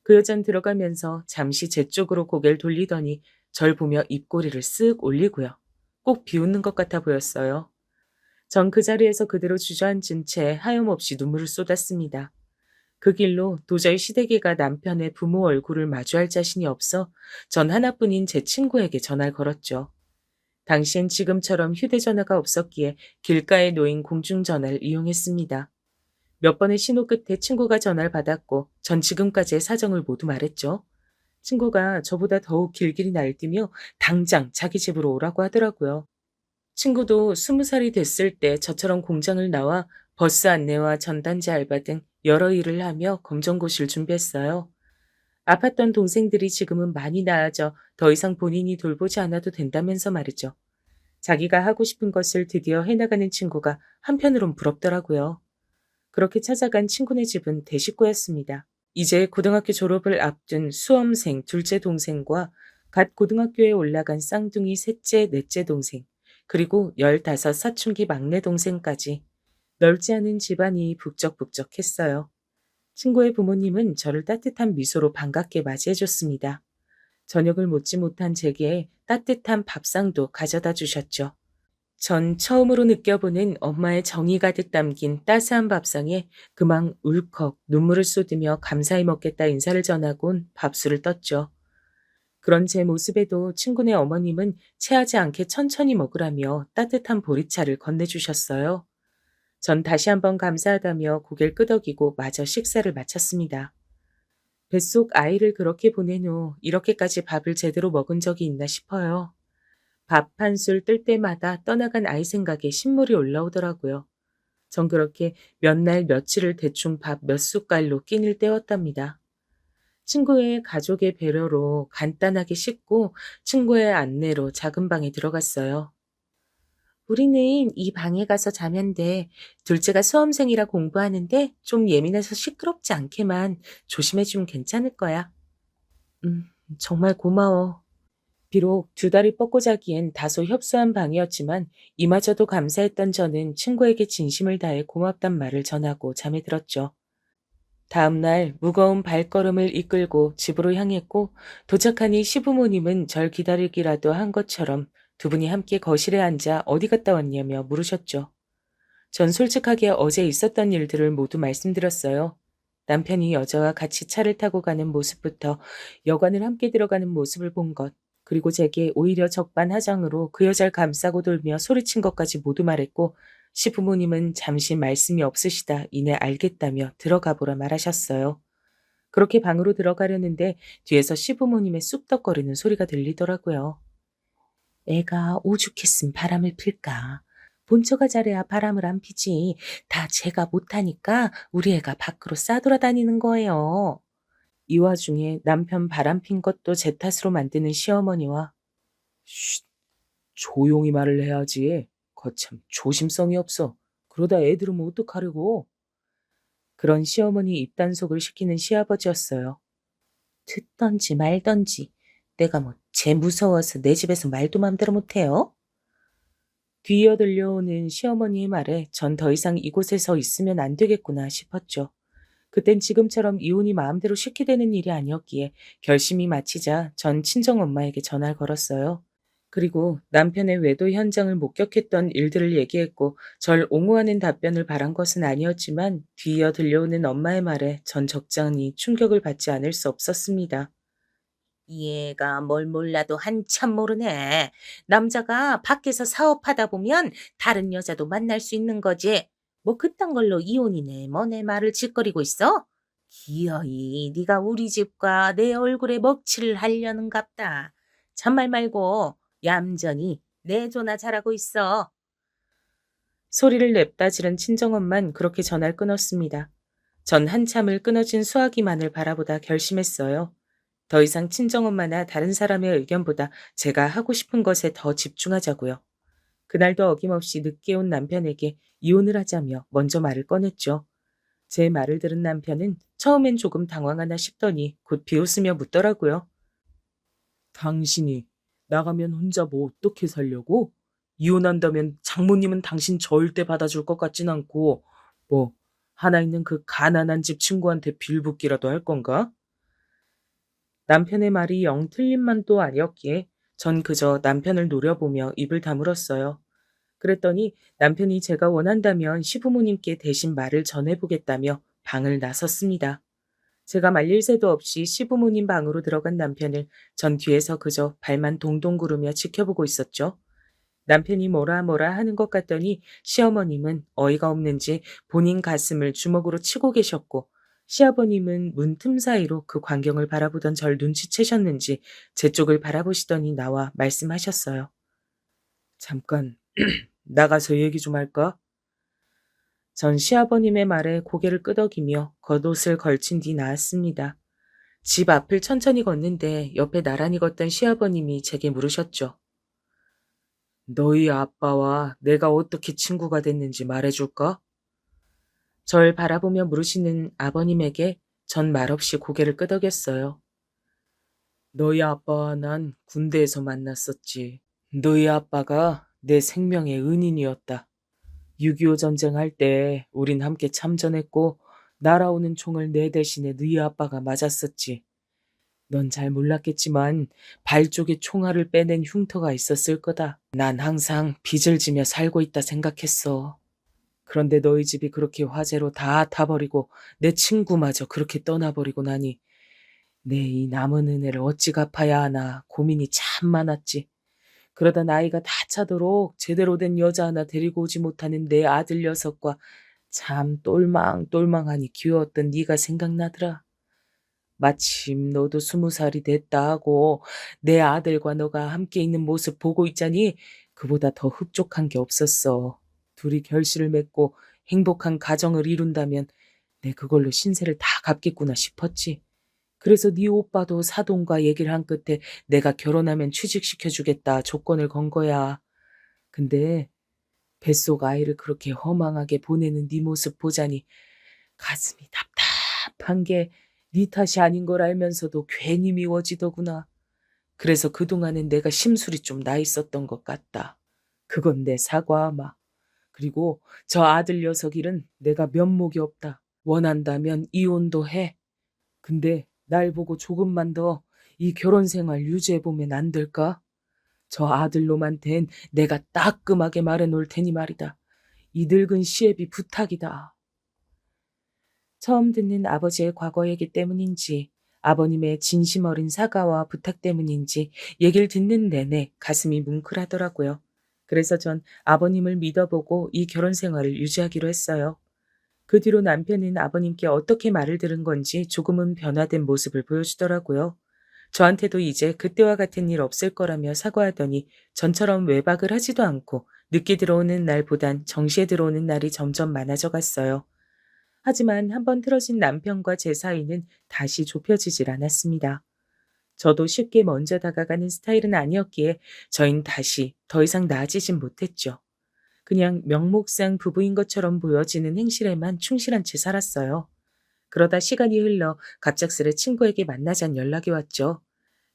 그 여잔 들어가면서 잠시 제 쪽으로 고개를 돌리더니 절 보며 입꼬리를 쓱 올리고요. 꼭 비웃는 것 같아 보였어요. 전 그 자리에서 그대로 주저앉은 채 하염없이 눈물을 쏟았습니다. 그 길로 도저히 시댁이가 남편의 부모 얼굴을 마주할 자신이 없어 전 하나뿐인 제 친구에게 전화를 걸었죠. 당시엔 지금처럼 휴대전화가 없었기에 길가에 놓인 공중전화를 이용했습니다. 몇 번의 신호 끝에 친구가 전화를 받았고 전 지금까지의 사정을 모두 말했죠. 친구가 저보다 더욱 길길이 날뛰며 당장 자기 집으로 오라고 하더라고요. 친구도 20살이 됐을 때 저처럼 공장을 나와 버스 안내와 전단지 알바 등 여러 일을 하며 검정고시를 준비했어요. 아팠던 동생들이 지금은 많이 나아져 더 이상 본인이 돌보지 않아도 된다면서 말이죠. 자기가 하고 싶은 것을 드디어 해나가는 친구가 한편으론 부럽더라고요. 그렇게 찾아간 친구네 집은 대식구였습니다. 이제 고등학교 졸업을 앞둔 수험생 둘째 동생과 갓 고등학교에 올라간 쌍둥이 셋째, 넷째 동생, 그리고 15 사춘기 막내 동생까지 넓지 않은 집안이 북적북적했어요. 친구의 부모님은 저를 따뜻한 미소로 반갑게 맞이해줬습니다. 저녁을 먹지 못한 제게 따뜻한 밥상도 가져다 주셨죠. 전 처음으로 느껴보는 엄마의 정이 가득 담긴 따스한 밥상에 그만 울컥 눈물을 쏟으며 감사히 먹겠다 인사를 전하곤 밥술을 떴죠. 그런 제 모습에도 친구네 어머님은 체하지 않게 천천히 먹으라며 따뜻한 보리차를 건네주셨어요. 전 다시 한번 감사하다며 고개를 끄덕이고 마저 식사를 마쳤습니다. 뱃속 아이를 그렇게 보낸 후 이렇게까지 밥을 제대로 먹은 적이 있나 싶어요. 밥 한 술 뜰 때마다 떠나간 아이 생각에 신물이 올라오더라고요. 전 그렇게 몇 날 며칠을 대충 밥 몇 숟갈로 끼니를 때웠답니다. 친구의 가족의 배려로 간단하게 씻고 친구의 안내로 작은 방에 들어갔어요. 우리는 이 방에 가서 자면 돼. 둘째가 수험생이라 공부하는데 좀 예민해서 시끄럽지 않게만 조심해주면 괜찮을 거야. 음, 정말 고마워. 비록 두 다리 뻗고 자기엔 다소 협소한 방이었지만 이마저도 감사했던 저는 친구에게 진심을 다해 고맙단 말을 전하고 잠에 들었죠. 다음 날 무거운 발걸음을 이끌고 집으로 향했고 도착하니 시부모님은 절 기다리기라도 한 것처럼 두 분이 함께 거실에 앉아 어디 갔다 왔냐며 물으셨죠. 전 솔직하게 어제 있었던 일들을 모두 말씀드렸어요. 남편이 여자와 같이 차를 타고 가는 모습부터 여관을 함께 들어가는 모습을 본 것, 그리고 제게 오히려 적반하장으로 그 여자를 감싸고 돌며 소리친 것까지 모두 말했고 시부모님은 잠시 말씀이 없으시다 이내 알겠다며 들어가 보라 말하셨어요. 그렇게 방으로 들어가려는데 뒤에서 시부모님의 쑥덕거리는 소리가 들리더라고요. 애가 오죽했음 바람을 필까. 본처가 잘해야 바람을 안 피지. 다 제가 못하니까 우리 애가 밖으로 싸돌아다니는 거예요. 이 와중에 남편 바람핀 것도 제 탓으로 만드는 시어머니와 쉿, 조용히 말을 해야지. 거참 조심성이 없어. 그러다 애 들으면 어떡하려고. 그런 시어머니 입단속을 시키는 시아버지였어요. 듣던지 말던지 내가 뭐 쟤 무서워서 내 집에서 말도 맘대로 못해요? 뒤이어 들려오는 시어머니의 말에 전 더 이상 이곳에서 있으면 안 되겠구나 싶었죠. 그땐 지금처럼 이혼이 마음대로 쉽게 되는 일이 아니었기에 결심이 마치자 전 친정엄마에게 전화를 걸었어요. 그리고 남편의 외도 현장을 목격했던 일들을 얘기했고 절 옹호하는 답변을 바란 것은 아니었지만 뒤이어 들려오는 엄마의 말에 전 적잖이 충격을 받지 않을 수 없었습니다. 얘가 뭘 몰라도 한참 모르네. 남자가 밖에서 사업하다 보면 다른 여자도 만날 수 있는 거지. 뭐 그딴 걸로 이혼이네 뭐네 말을 짓거리고 있어? 기어이 네가 우리 집과 내 얼굴에 먹칠을 하려는갑다. 잔말 말고 얌전히 내조나 잘하고 있어. 소리를 냅다 지른 친정엄만 그렇게 전화를 끊었습니다. 전 한참을 끊어진 수화기만을 바라보다 결심했어요. 더 이상 친정엄마나 다른 사람의 의견보다 제가 하고 싶은 것에 더 집중하자고요. 그날도 어김없이 늦게 온 남편에게 이혼을 하자며 먼저 말을 꺼냈죠. 제 말을 들은 남편은 처음엔 조금 당황하나 싶더니 곧 비웃으며 묻더라고요. 당신이 나가면 혼자 뭐 어떻게 살려고? 이혼한다면 장모님은 당신 절대 받아줄 것 같진 않고 뭐 하나 있는 그 가난한 집 친구한테 빌붙기라도 할 건가? 남편의 말이 영 틀린 만도 아니었기에 전 그저 남편을 노려보며 입을 다물었어요. 그랬더니 남편이 제가 원한다면 시부모님께 대신 말을 전해보겠다며 방을 나섰습니다. 제가 말릴 새도 없이 시부모님 방으로 들어간 남편을 전 뒤에서 그저 발만 동동 구르며 지켜보고 있었죠. 남편이 뭐라 뭐라 하는 것 같더니 시어머님은 어이가 없는지 본인 가슴을 주먹으로 치고 계셨고 시아버님은 문 틈 사이로 그 광경을 바라보던 절 눈치채셨는지 제 쪽을 바라보시더니 나와 말씀하셨어요. 잠깐 나가서 얘기 좀 할까? 전 시아버님의 말에 고개를 끄덕이며 겉옷을 걸친 뒤 나왔습니다. 집 앞을 천천히 걷는데 옆에 나란히 걷던 시아버님이 제게 물으셨죠. 너희 아빠와 내가 어떻게 친구가 됐는지 말해줄까? 절 바라보며 물으시는 아버님에게 전 말없이 고개를 끄덕였어요. 너희 아빠와 난 군대에서 만났었지. 너희 아빠가 내 생명의 은인이었다. 6.25 전쟁할 때 우린 함께 참전했고 날아오는 총을 내 대신에 너희 아빠가 맞았었지. 넌 잘 몰랐겠지만 발 쪽에 총알을 빼낸 흉터가 있었을 거다. 난 항상 빚을 지며 살고 있다 생각했어. 그런데 너희 집이 그렇게 화재로 다 타버리고 내 친구마저 그렇게 떠나버리고 나니 내 이 남은 은혜를 어찌 갚아야 하나 고민이 참 많았지. 그러다 나이가 다 차도록 제대로 된 여자 하나 데리고 오지 못하는 내 아들 녀석과 참 똘망똘망하니 귀여웠던 네가 생각나더라. 마침 너도 20살이 됐다 하고 내 아들과 너가 함께 있는 모습 보고 있자니 그보다 더 흡족한 게 없었어. 둘이 결실을 맺고 행복한 가정을 이룬다면 내 그걸로 신세를 다 갚겠구나 싶었지. 그래서 네 오빠도 사돈과 얘기를 한 끝에 내가 결혼하면 취직시켜주겠다 조건을 건 거야. 근데 뱃속 아이를 그렇게 허망하게 보내는 네 모습 보자니 가슴이 답답한 게 네 탓이 아닌 걸 알면서도 괜히 미워지더구나. 그래서 그동안은 내가 심술이 좀 나 있었던 것 같다. 그건 내 사과하마. 그리고 저 아들 녀석 일은 내가 면목이 없다. 원한다면 이혼도 해. 근데 날 보고 조금만 더 이 결혼 생활 유지해보면 안 될까? 저 아들놈한텐 내가 따끔하게 말해놓을 테니 말이다. 이 늙은 시애비 부탁이다. 처음 듣는 아버지의 과거 얘기 때문인지 아버님의 진심 어린 사과와 부탁 때문인지 얘기를 듣는 내내 가슴이 뭉클하더라고요. 그래서 전 아버님을 믿어보고 이 결혼 생활을 유지하기로 했어요. 그 뒤로 남편은 아버님께 어떻게 말을 들은 건지 조금은 변화된 모습을 보여주더라고요. 저한테도 이제 그때와 같은 일 없을 거라며 사과하더니 전처럼 외박을 하지도 않고 늦게 들어오는 날보단 정시에 들어오는 날이 점점 많아져 갔어요. 하지만 한번 틀어진 남편과 제 사이는 다시 좁혀지질 않았습니다. 저도 쉽게 먼저 다가가는 스타일은 아니었기에 저희는 다시 더 이상 나아지진 못했죠. 그냥 명목상 부부인 것처럼 보여지는 행실에만 충실한 채 살았어요. 그러다 시간이 흘러 갑작스레 친구에게 만나자는 연락이 왔죠.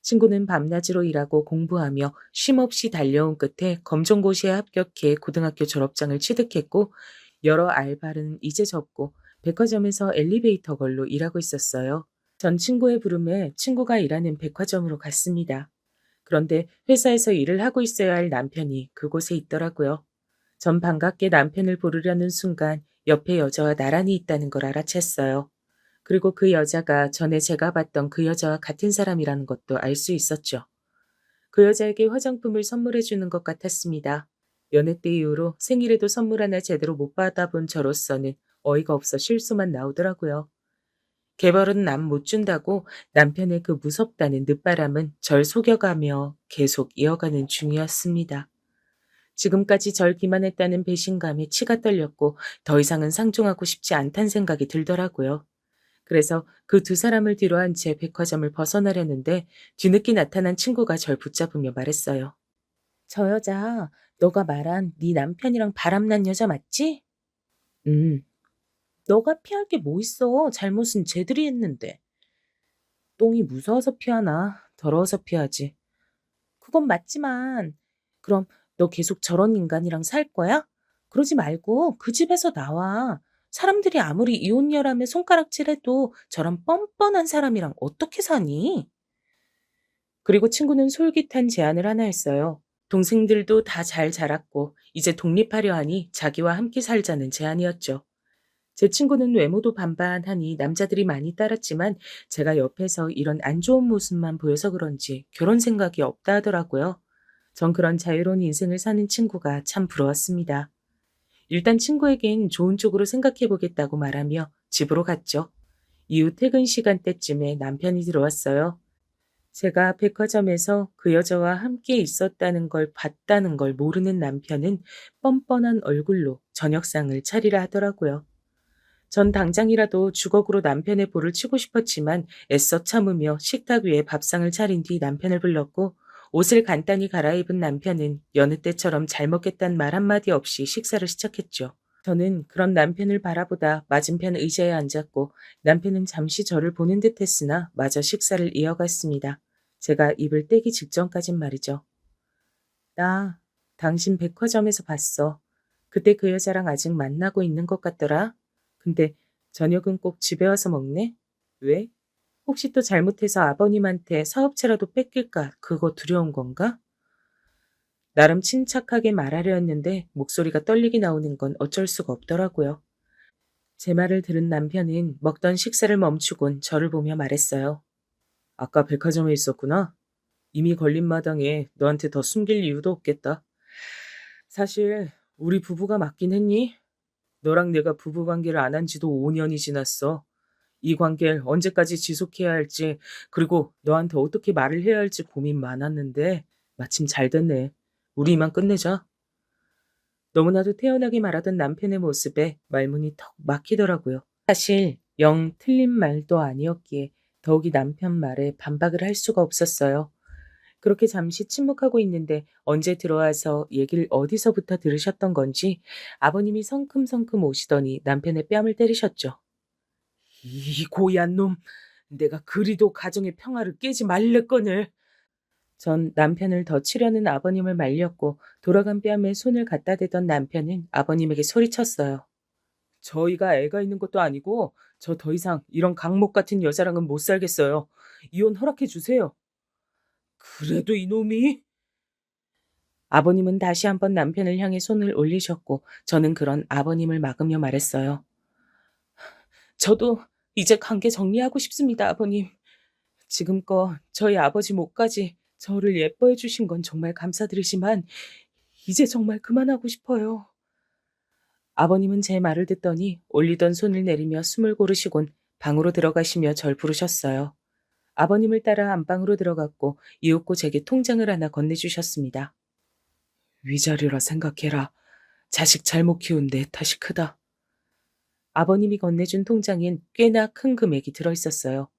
친구는 밤낮으로 일하고 공부하며 쉼없이 달려온 끝에 검정고시에 합격해 고등학교 졸업장을 취득했고 여러 알바는 이제 접고 백화점에서 엘리베이터 걸로 일하고 있었어요. 전 친구의 부름에 친구가 일하는 백화점으로 갔습니다. 그런데 회사에서 일을 하고 있어야 할 남편이 그곳에 있더라고요. 전 반갑게 남편을 부르려는 순간 옆에 여자와 나란히 있다는 걸 알아챘어요. 그리고 그 여자가 전에 제가 봤던 그 여자와 같은 사람이라는 것도 알 수 있었죠. 그 여자에게 화장품을 선물해 주는 것 같았습니다. 연애 때 이후로 생일에도 선물 하나 제대로 못 받아본 저로서는 어이가 없어 실수만 나오더라고요. 개벌은 남 못 준다고 남편의 그 무섭다는 늦바람은 절 속여가며 계속 이어가는 중이었습니다. 지금까지 절 기만했다는 배신감에 치가 떨렸고 더 이상은 상종하고 싶지 않다는 생각이 들더라고요. 그래서 그 두 사람을 뒤로한 채 백화점을 벗어나려는데 뒤늦게 나타난 친구가 절 붙잡으며 말했어요. 저 여자 너가 말한 네 남편이랑 바람난 여자 맞지? 너가 피할 게 뭐 있어. 잘못은 쟤들이 했는데. 똥이 무서워서 피하나 더러워서 피하지. 그건 맞지만 그럼 너 계속 저런 인간이랑 살 거야? 그러지 말고 그 집에서 나와. 사람들이 아무리 이혼녀라며 손가락질해도 저런 뻔뻔한 사람이랑 어떻게 사니? 그리고 친구는 솔깃한 제안을 하나 했어요. 동생들도 다 잘 자랐고 이제 독립하려 하니 자기와 함께 살자는 제안이었죠. 제 친구는 외모도 반반하니 남자들이 많이 따랐지만 제가 옆에서 이런 안 좋은 모습만 보여서 그런지 결혼 생각이 없다 하더라고요. 전 그런 자유로운 인생을 사는 친구가 참 부러웠습니다. 일단 친구에겐 좋은 쪽으로 생각해 보겠다고 말하며 집으로 갔죠. 이후 퇴근 시간대쯤에 남편이 들어왔어요. 제가 백화점에서 그 여자와 함께 있었다는 걸 봤다는 걸 모르는 남편은 뻔뻔한 얼굴로 저녁상을 차리라 하더라고요. 전 당장이라도 주걱으로 남편의 볼을 치고 싶었지만 애써 참으며 식탁 위에 밥상을 차린 뒤 남편을 불렀고 옷을 간단히 갈아입은 남편은 여느 때처럼 잘 먹겠다는 말 한마디 없이 식사를 시작했죠. 저는 그런 남편을 바라보다 맞은편 의자에 앉았고 남편은 잠시 저를 보는 듯 했으나 마저 식사를 이어갔습니다. 제가 입을 떼기 직전까진 말이죠. 나 당신 백화점에서 봤어. 그때 그 여자랑 아직 만나고 있는 것 같더라. 근데 저녁은 꼭 집에 와서 먹네? 왜? 혹시 또 잘못해서 아버님한테 사업체라도 뺏길까 그거 두려운 건가? 나름 침착하게 말하려 했는데 목소리가 떨리게 나오는 건 어쩔 수가 없더라고요. 제 말을 들은 남편은 먹던 식사를 멈추곤 저를 보며 말했어요. 아까 백화점에 있었구나. 이미 걸린 마당에 너한테 더 숨길 이유도 없겠다. 사실 우리 부부가 맞긴 했니? 너랑 내가 부부관계를 안 한 지도 5년이 지났어. 이 관계를 언제까지 지속해야 할지, 그리고 너한테 어떻게 말을 해야 할지 고민 많았는데 마침 잘 됐네. 우리 이만 끝내자. 너무나도 태연하게 말하던 남편의 모습에 말문이 턱 막히더라고요. 사실 영 틀린 말도 아니었기에 더욱이 남편 말에 반박을 할 수가 없었어요. 그렇게 잠시 침묵하고 있는데 언제 들어와서 얘기를 어디서부터 들으셨던 건지 아버님이 성큼성큼 오시더니 남편의 뺨을 때리셨죠. 이 고얀 놈, 내가 그리도 가정의 평화를 깨지 말랬거늘. 전 남편을 더 치려는 아버님을 말렸고 돌아간 뺨에 손을 갖다 대던 남편은 아버님에게 소리쳤어요. 저희가 애가 있는 것도 아니고 저 더 이상 이런 강목 같은 여자랑은 못 살겠어요. 이혼 허락해 주세요. 그래도 이놈이? 아버님은 다시 한번 남편을 향해 손을 올리셨고 저는 그런 아버님을 막으며 말했어요. 저도 이제 관계 정리하고 싶습니다, 아버님. 지금껏 저희 아버지 몫까지 저를 예뻐해 주신 건 정말 감사드리지만 이제 정말 그만하고 싶어요. 아버님은 제 말을 듣더니 올리던 손을 내리며 숨을 고르시곤 방으로 들어가시며 절 부르셨어요. 아버님을 따라 안방으로 들어갔고 이윽고 제게 통장을 하나 건네주셨습니다. 위자료라 생각해라. 자식 잘못 키운 내 탓이 크다. 아버님이 건네준 통장엔 꽤나 큰 금액이 들어있었어요.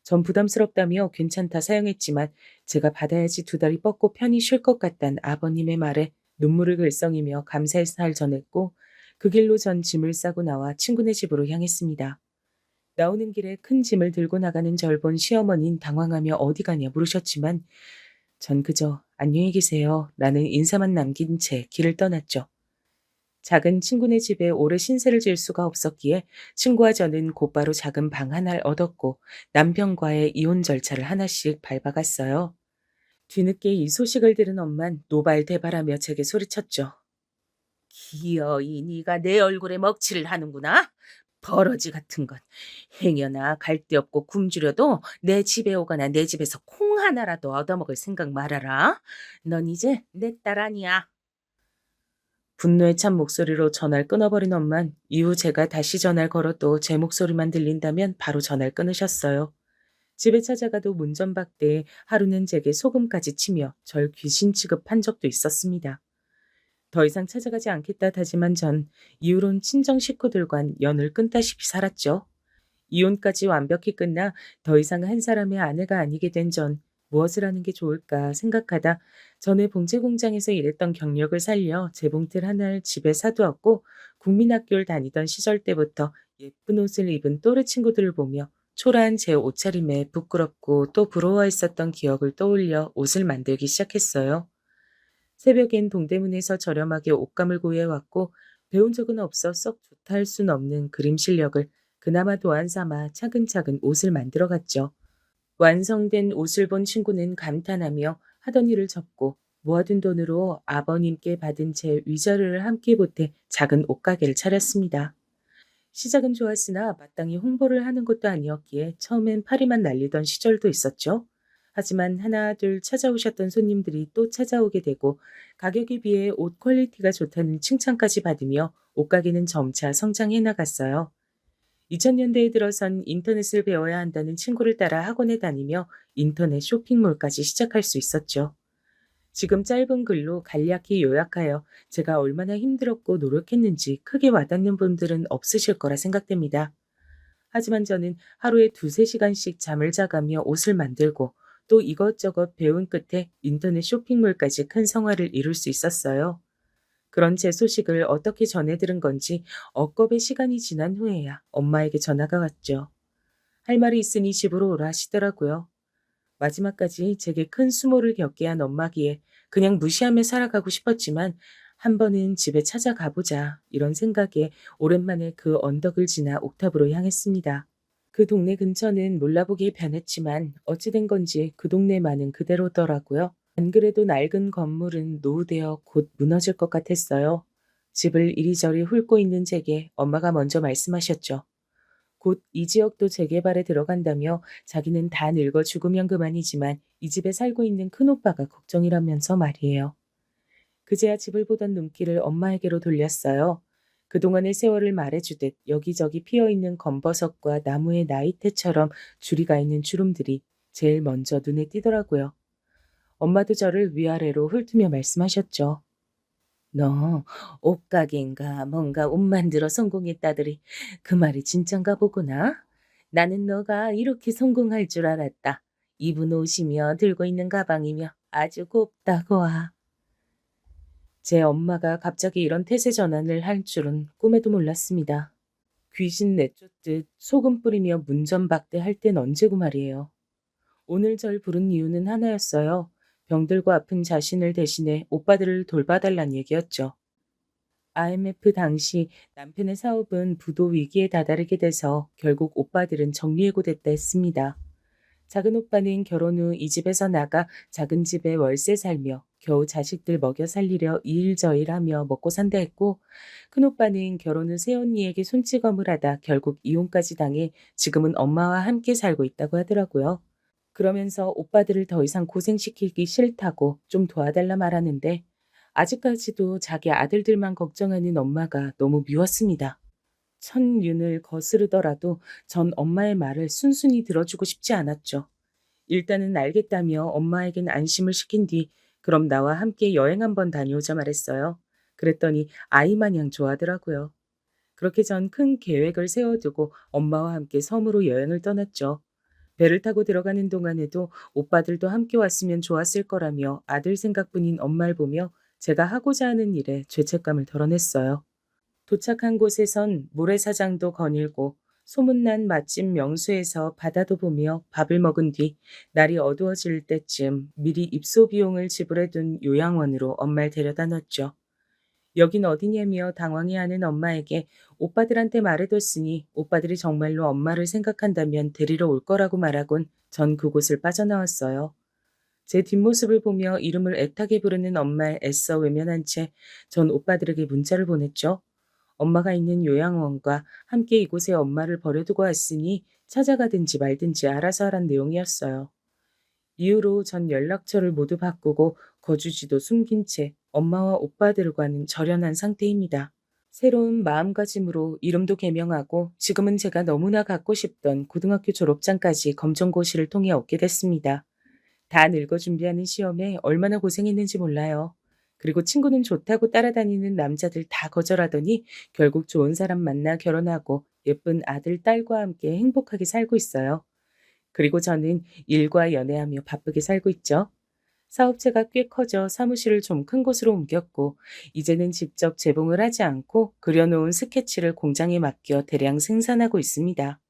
전 부담스럽다며 괜찮다 사용했지만 제가 받아야지 두 다리 뻗고 편히 쉴 것 같단 아버님의 말에 눈물을 글썽이며 감사의 살 전했고 그 길로 전 짐을 싸고 나와 친구네 집으로 향했습니다. 나오는 길에 큰 짐을 들고 나가는 절 본 시어머니는 당황하며 어디 가냐 물으셨지만 전 그저 안녕히 계세요 라는 인사만 남긴 채 길을 떠났죠. 작은 친구네 집에 오래 신세를 질 수가 없었기에 친구와 저는 곧바로 작은 방 하나를 얻었고 남편과의 이혼 절차를 하나씩 밟아갔어요. 뒤늦게 이 소식을 들은 엄만 노발대발하며 제게 소리쳤죠. 기어이 네가 내 얼굴에 먹칠을 하는구나. 버러지 같은 건. 행여나 갈데없고 굶주려도 내 집에 오거나 내 집에서 콩 하나라도 얻어먹을 생각 말아라. 넌 이제 내 딸 아니야. 분노에 찬 목소리로 전화를 끊어버린 엄만 이후 제가 다시 전화를 걸어도 제 목소리만 들린다면 바로 전화를 끊으셨어요. 집에 찾아가도 문전박대에 하루는 제게 소금까지 치며 절 귀신 취급한 적도 있었습니다. 더 이상 찾아가지 않겠다 다짐한 전 이후론 친정 식구들과는 연을 끊다시피 살았죠. 이혼까지 완벽히 끝나 더 이상 한 사람의 아내가 아니게 된 전 무엇을 하는 게 좋을까 생각하다 전에 봉제 공장에서 일했던 경력을 살려 재봉틀 하나를 집에 사두었고 국민학교를 다니던 시절 때부터 예쁜 옷을 입은 또래 친구들을 보며 초라한 제 옷차림에 부끄럽고 또 부러워했었던 기억을 떠올려 옷을 만들기 시작했어요. 새벽엔 동대문에서 저렴하게 옷감을 구해왔고 배운 적은 없어 썩 좋다 할 순 없는 그림 실력을 그나마 도안 삼아 차근차근 옷을 만들어갔죠. 완성된 옷을 본 친구는 감탄하며 하던 일을 접고 모아둔 돈으로 아버님께 받은 제 위자료를 함께 보태 작은 옷가게를 차렸습니다. 시작은 좋았으나 마땅히 홍보를 하는 것도 아니었기에 처음엔 파리만 날리던 시절도 있었죠. 하지만 하나 둘 찾아오셨던 손님들이 또 찾아오게 되고 가격에 비해 옷 퀄리티가 좋다는 칭찬까지 받으며 옷가게는 점차 성장해 나갔어요. 2000년대에 들어선 인터넷을 배워야 한다는 친구를 따라 학원에 다니며 인터넷 쇼핑몰까지 시작할 수 있었죠. 지금 짧은 글로 간략히 요약하여 제가 얼마나 힘들었고 노력했는지 크게 와닿는 분들은 없으실 거라 생각됩니다. 하지만 저는 하루에 2~3시간씩 잠을 자가며 옷을 만들고 또 이것저것 배운 끝에 인터넷 쇼핑몰까지 큰 성화를 이룰 수 있었어요. 그런 제 소식을 어떻게 전해 들은 건지 억겁의 시간이 지난 후에야 엄마에게 전화가 왔죠. 할 말이 있으니 집으로 오라 하시더라고요. 마지막까지 제게 큰 수모를 겪게 한 엄마기에 그냥 무시하며 살아가고 싶었지만 한 번은 집에 찾아가 보자 이런 생각에 오랜만에 그 언덕을 지나 옥탑으로 향했습니다. 그 동네 근처는 몰라보기 변했지만 어찌된 건지 그 동네만은 그대로더라고요. 안 그래도 낡은 건물은 노후되어 곧 무너질 것 같았어요. 집을 이리저리 훑고 있는 제게 엄마가 먼저 말씀하셨죠. 곧 이 지역도 재개발에 들어간다며 자기는 다 늙어 죽으면 그만이지만 이 집에 살고 있는 큰오빠가 걱정이라면서 말이에요. 그제야 집을 보던 눈길을 엄마에게로 돌렸어요. 그동안의 세월을 말해주듯 여기저기 피어있는 검버섯과 나무의 나이테처럼 줄이 가 있는 주름들이 제일 먼저 눈에 띄더라고요. 엄마도 저를 위아래로 훑으며 말씀하셨죠. 너 옷가게인가 뭔가 옷 만들어 성공했다더니 그 말이 진짠가 보구나. 나는 너가 이렇게 성공할 줄 알았다. 입은 옷이며 들고 있는 가방이며 아주 곱다고 와. 제 엄마가 갑자기 이런 태세 전환을 할 줄은 꿈에도 몰랐습니다. 귀신 내쫓듯 소금 뿌리며 문전박대할 땐 언제고 말이에요. 오늘 절 부른 이유는 하나였어요. 병들고 아픈 자신을 대신해 오빠들을 돌봐달란 얘기였죠. IMF 당시 남편의 사업은 부도 위기에 다다르게 돼서 결국 오빠들은 정리해고됐다 했습니다. 작은 오빠는 결혼 후 이 집에서 나가 작은 집에 월세 살며 겨우 자식들 먹여 살리려 이 일 저 일 하며 먹고 산다 했고, 큰 오빠는 결혼 후 새언니에게 손찌검을 하다 결국 이혼까지 당해 지금은 엄마와 함께 살고 있다고 하더라고요. 그러면서 오빠들을 더 이상 고생시키기 싫다고 좀 도와달라 말하는데, 아직까지도 자기 아들들만 걱정하는 엄마가 너무 미웠습니다. 천륜을 거스르더라도 전 엄마의 말을 순순히 들어주고 싶지 않았죠. 일단은 알겠다며 엄마에겐 안심을 시킨 뒤 그럼 나와 함께 여행 한번 다녀오자 말했어요. 그랬더니 아이 마냥 좋아하더라고요. 그렇게 전 큰 계획을 세워두고 엄마와 함께 섬으로 여행을 떠났죠. 배를 타고 들어가는 동안에도 오빠들도 함께 왔으면 좋았을 거라며 아들 생각뿐인 엄마를 보며 제가 하고자 하는 일에 죄책감을 덜어냈어요. 도착한 곳에선 모래사장도 거닐고 소문난 맛집 명수에서 바다도 보며 밥을 먹은 뒤 날이 어두워질 때쯤 미리 입소 비용을 지불해둔 요양원으로 엄마를 데려다 놨죠. 여긴 어디냐며 당황해하는 엄마에게 오빠들한테 말해뒀으니 오빠들이 정말로 엄마를 생각한다면 데리러 올 거라고 말하곤 전 그곳을 빠져나왔어요. 제 뒷모습을 보며 이름을 애타게 부르는 엄마를 애써 외면한 채 전 오빠들에게 문자를 보냈죠. 엄마가 있는 요양원과 함께 이곳에 엄마를 버려두고 왔으니 찾아가든지 말든지 알아서 하란 내용이었어요. 이후로 전 연락처를 모두 바꾸고 거주지도 숨긴 채 엄마와 오빠들과는 절연한 상태입니다. 새로운 마음가짐으로 이름도 개명하고 지금은 제가 너무나 갖고 싶던 고등학교 졸업장까지 검정고시를 통해 얻게 됐습니다. 다 늙어 준비하는 시험에 얼마나 고생했는지 몰라요. 그리고 친구는 좋다고 따라다니는 남자들 다 거절하더니 결국 좋은 사람 만나 결혼하고 예쁜 아들, 딸과 함께 행복하게 살고 있어요. 그리고 저는 일과 연애하며 바쁘게 살고 있죠. 사업체가 꽤 커져 사무실을 좀 큰 곳으로 옮겼고 이제는 직접 재봉을 하지 않고 그려놓은 스케치를 공장에 맡겨 대량 생산하고 있습니다.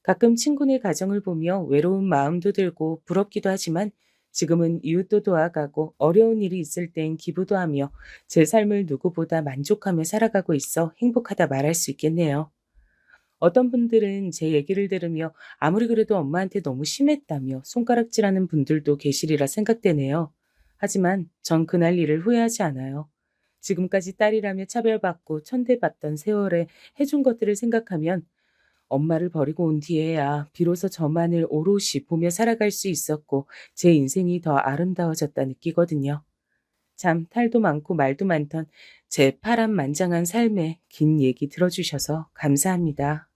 가끔 친구네 가정을 보며 외로운 마음도 들고 부럽기도 하지만 지금은 이웃도 도와가고 어려운 일이 있을 땐 기부도 하며 제 삶을 누구보다 만족하며 살아가고 있어 행복하다 말할 수 있겠네요. 어떤 분들은 제 얘기를 들으며 아무리 그래도 엄마한테 너무 심했다며 손가락질하는 분들도 계시리라 생각되네요. 하지만 전 그날 일을 후회하지 않아요. 지금까지 딸이라며 차별받고 천대받던 세월에 해준 것들을 생각하면 엄마를 버리고 온 뒤에야 비로소 저만을 오롯이 보며 살아갈 수 있었고 제 인생이 더 아름다워졌다 느끼거든요. 참 탈도 많고 말도 많던 제 파란만장한 삶의 긴 얘기 들어주셔서 감사합니다.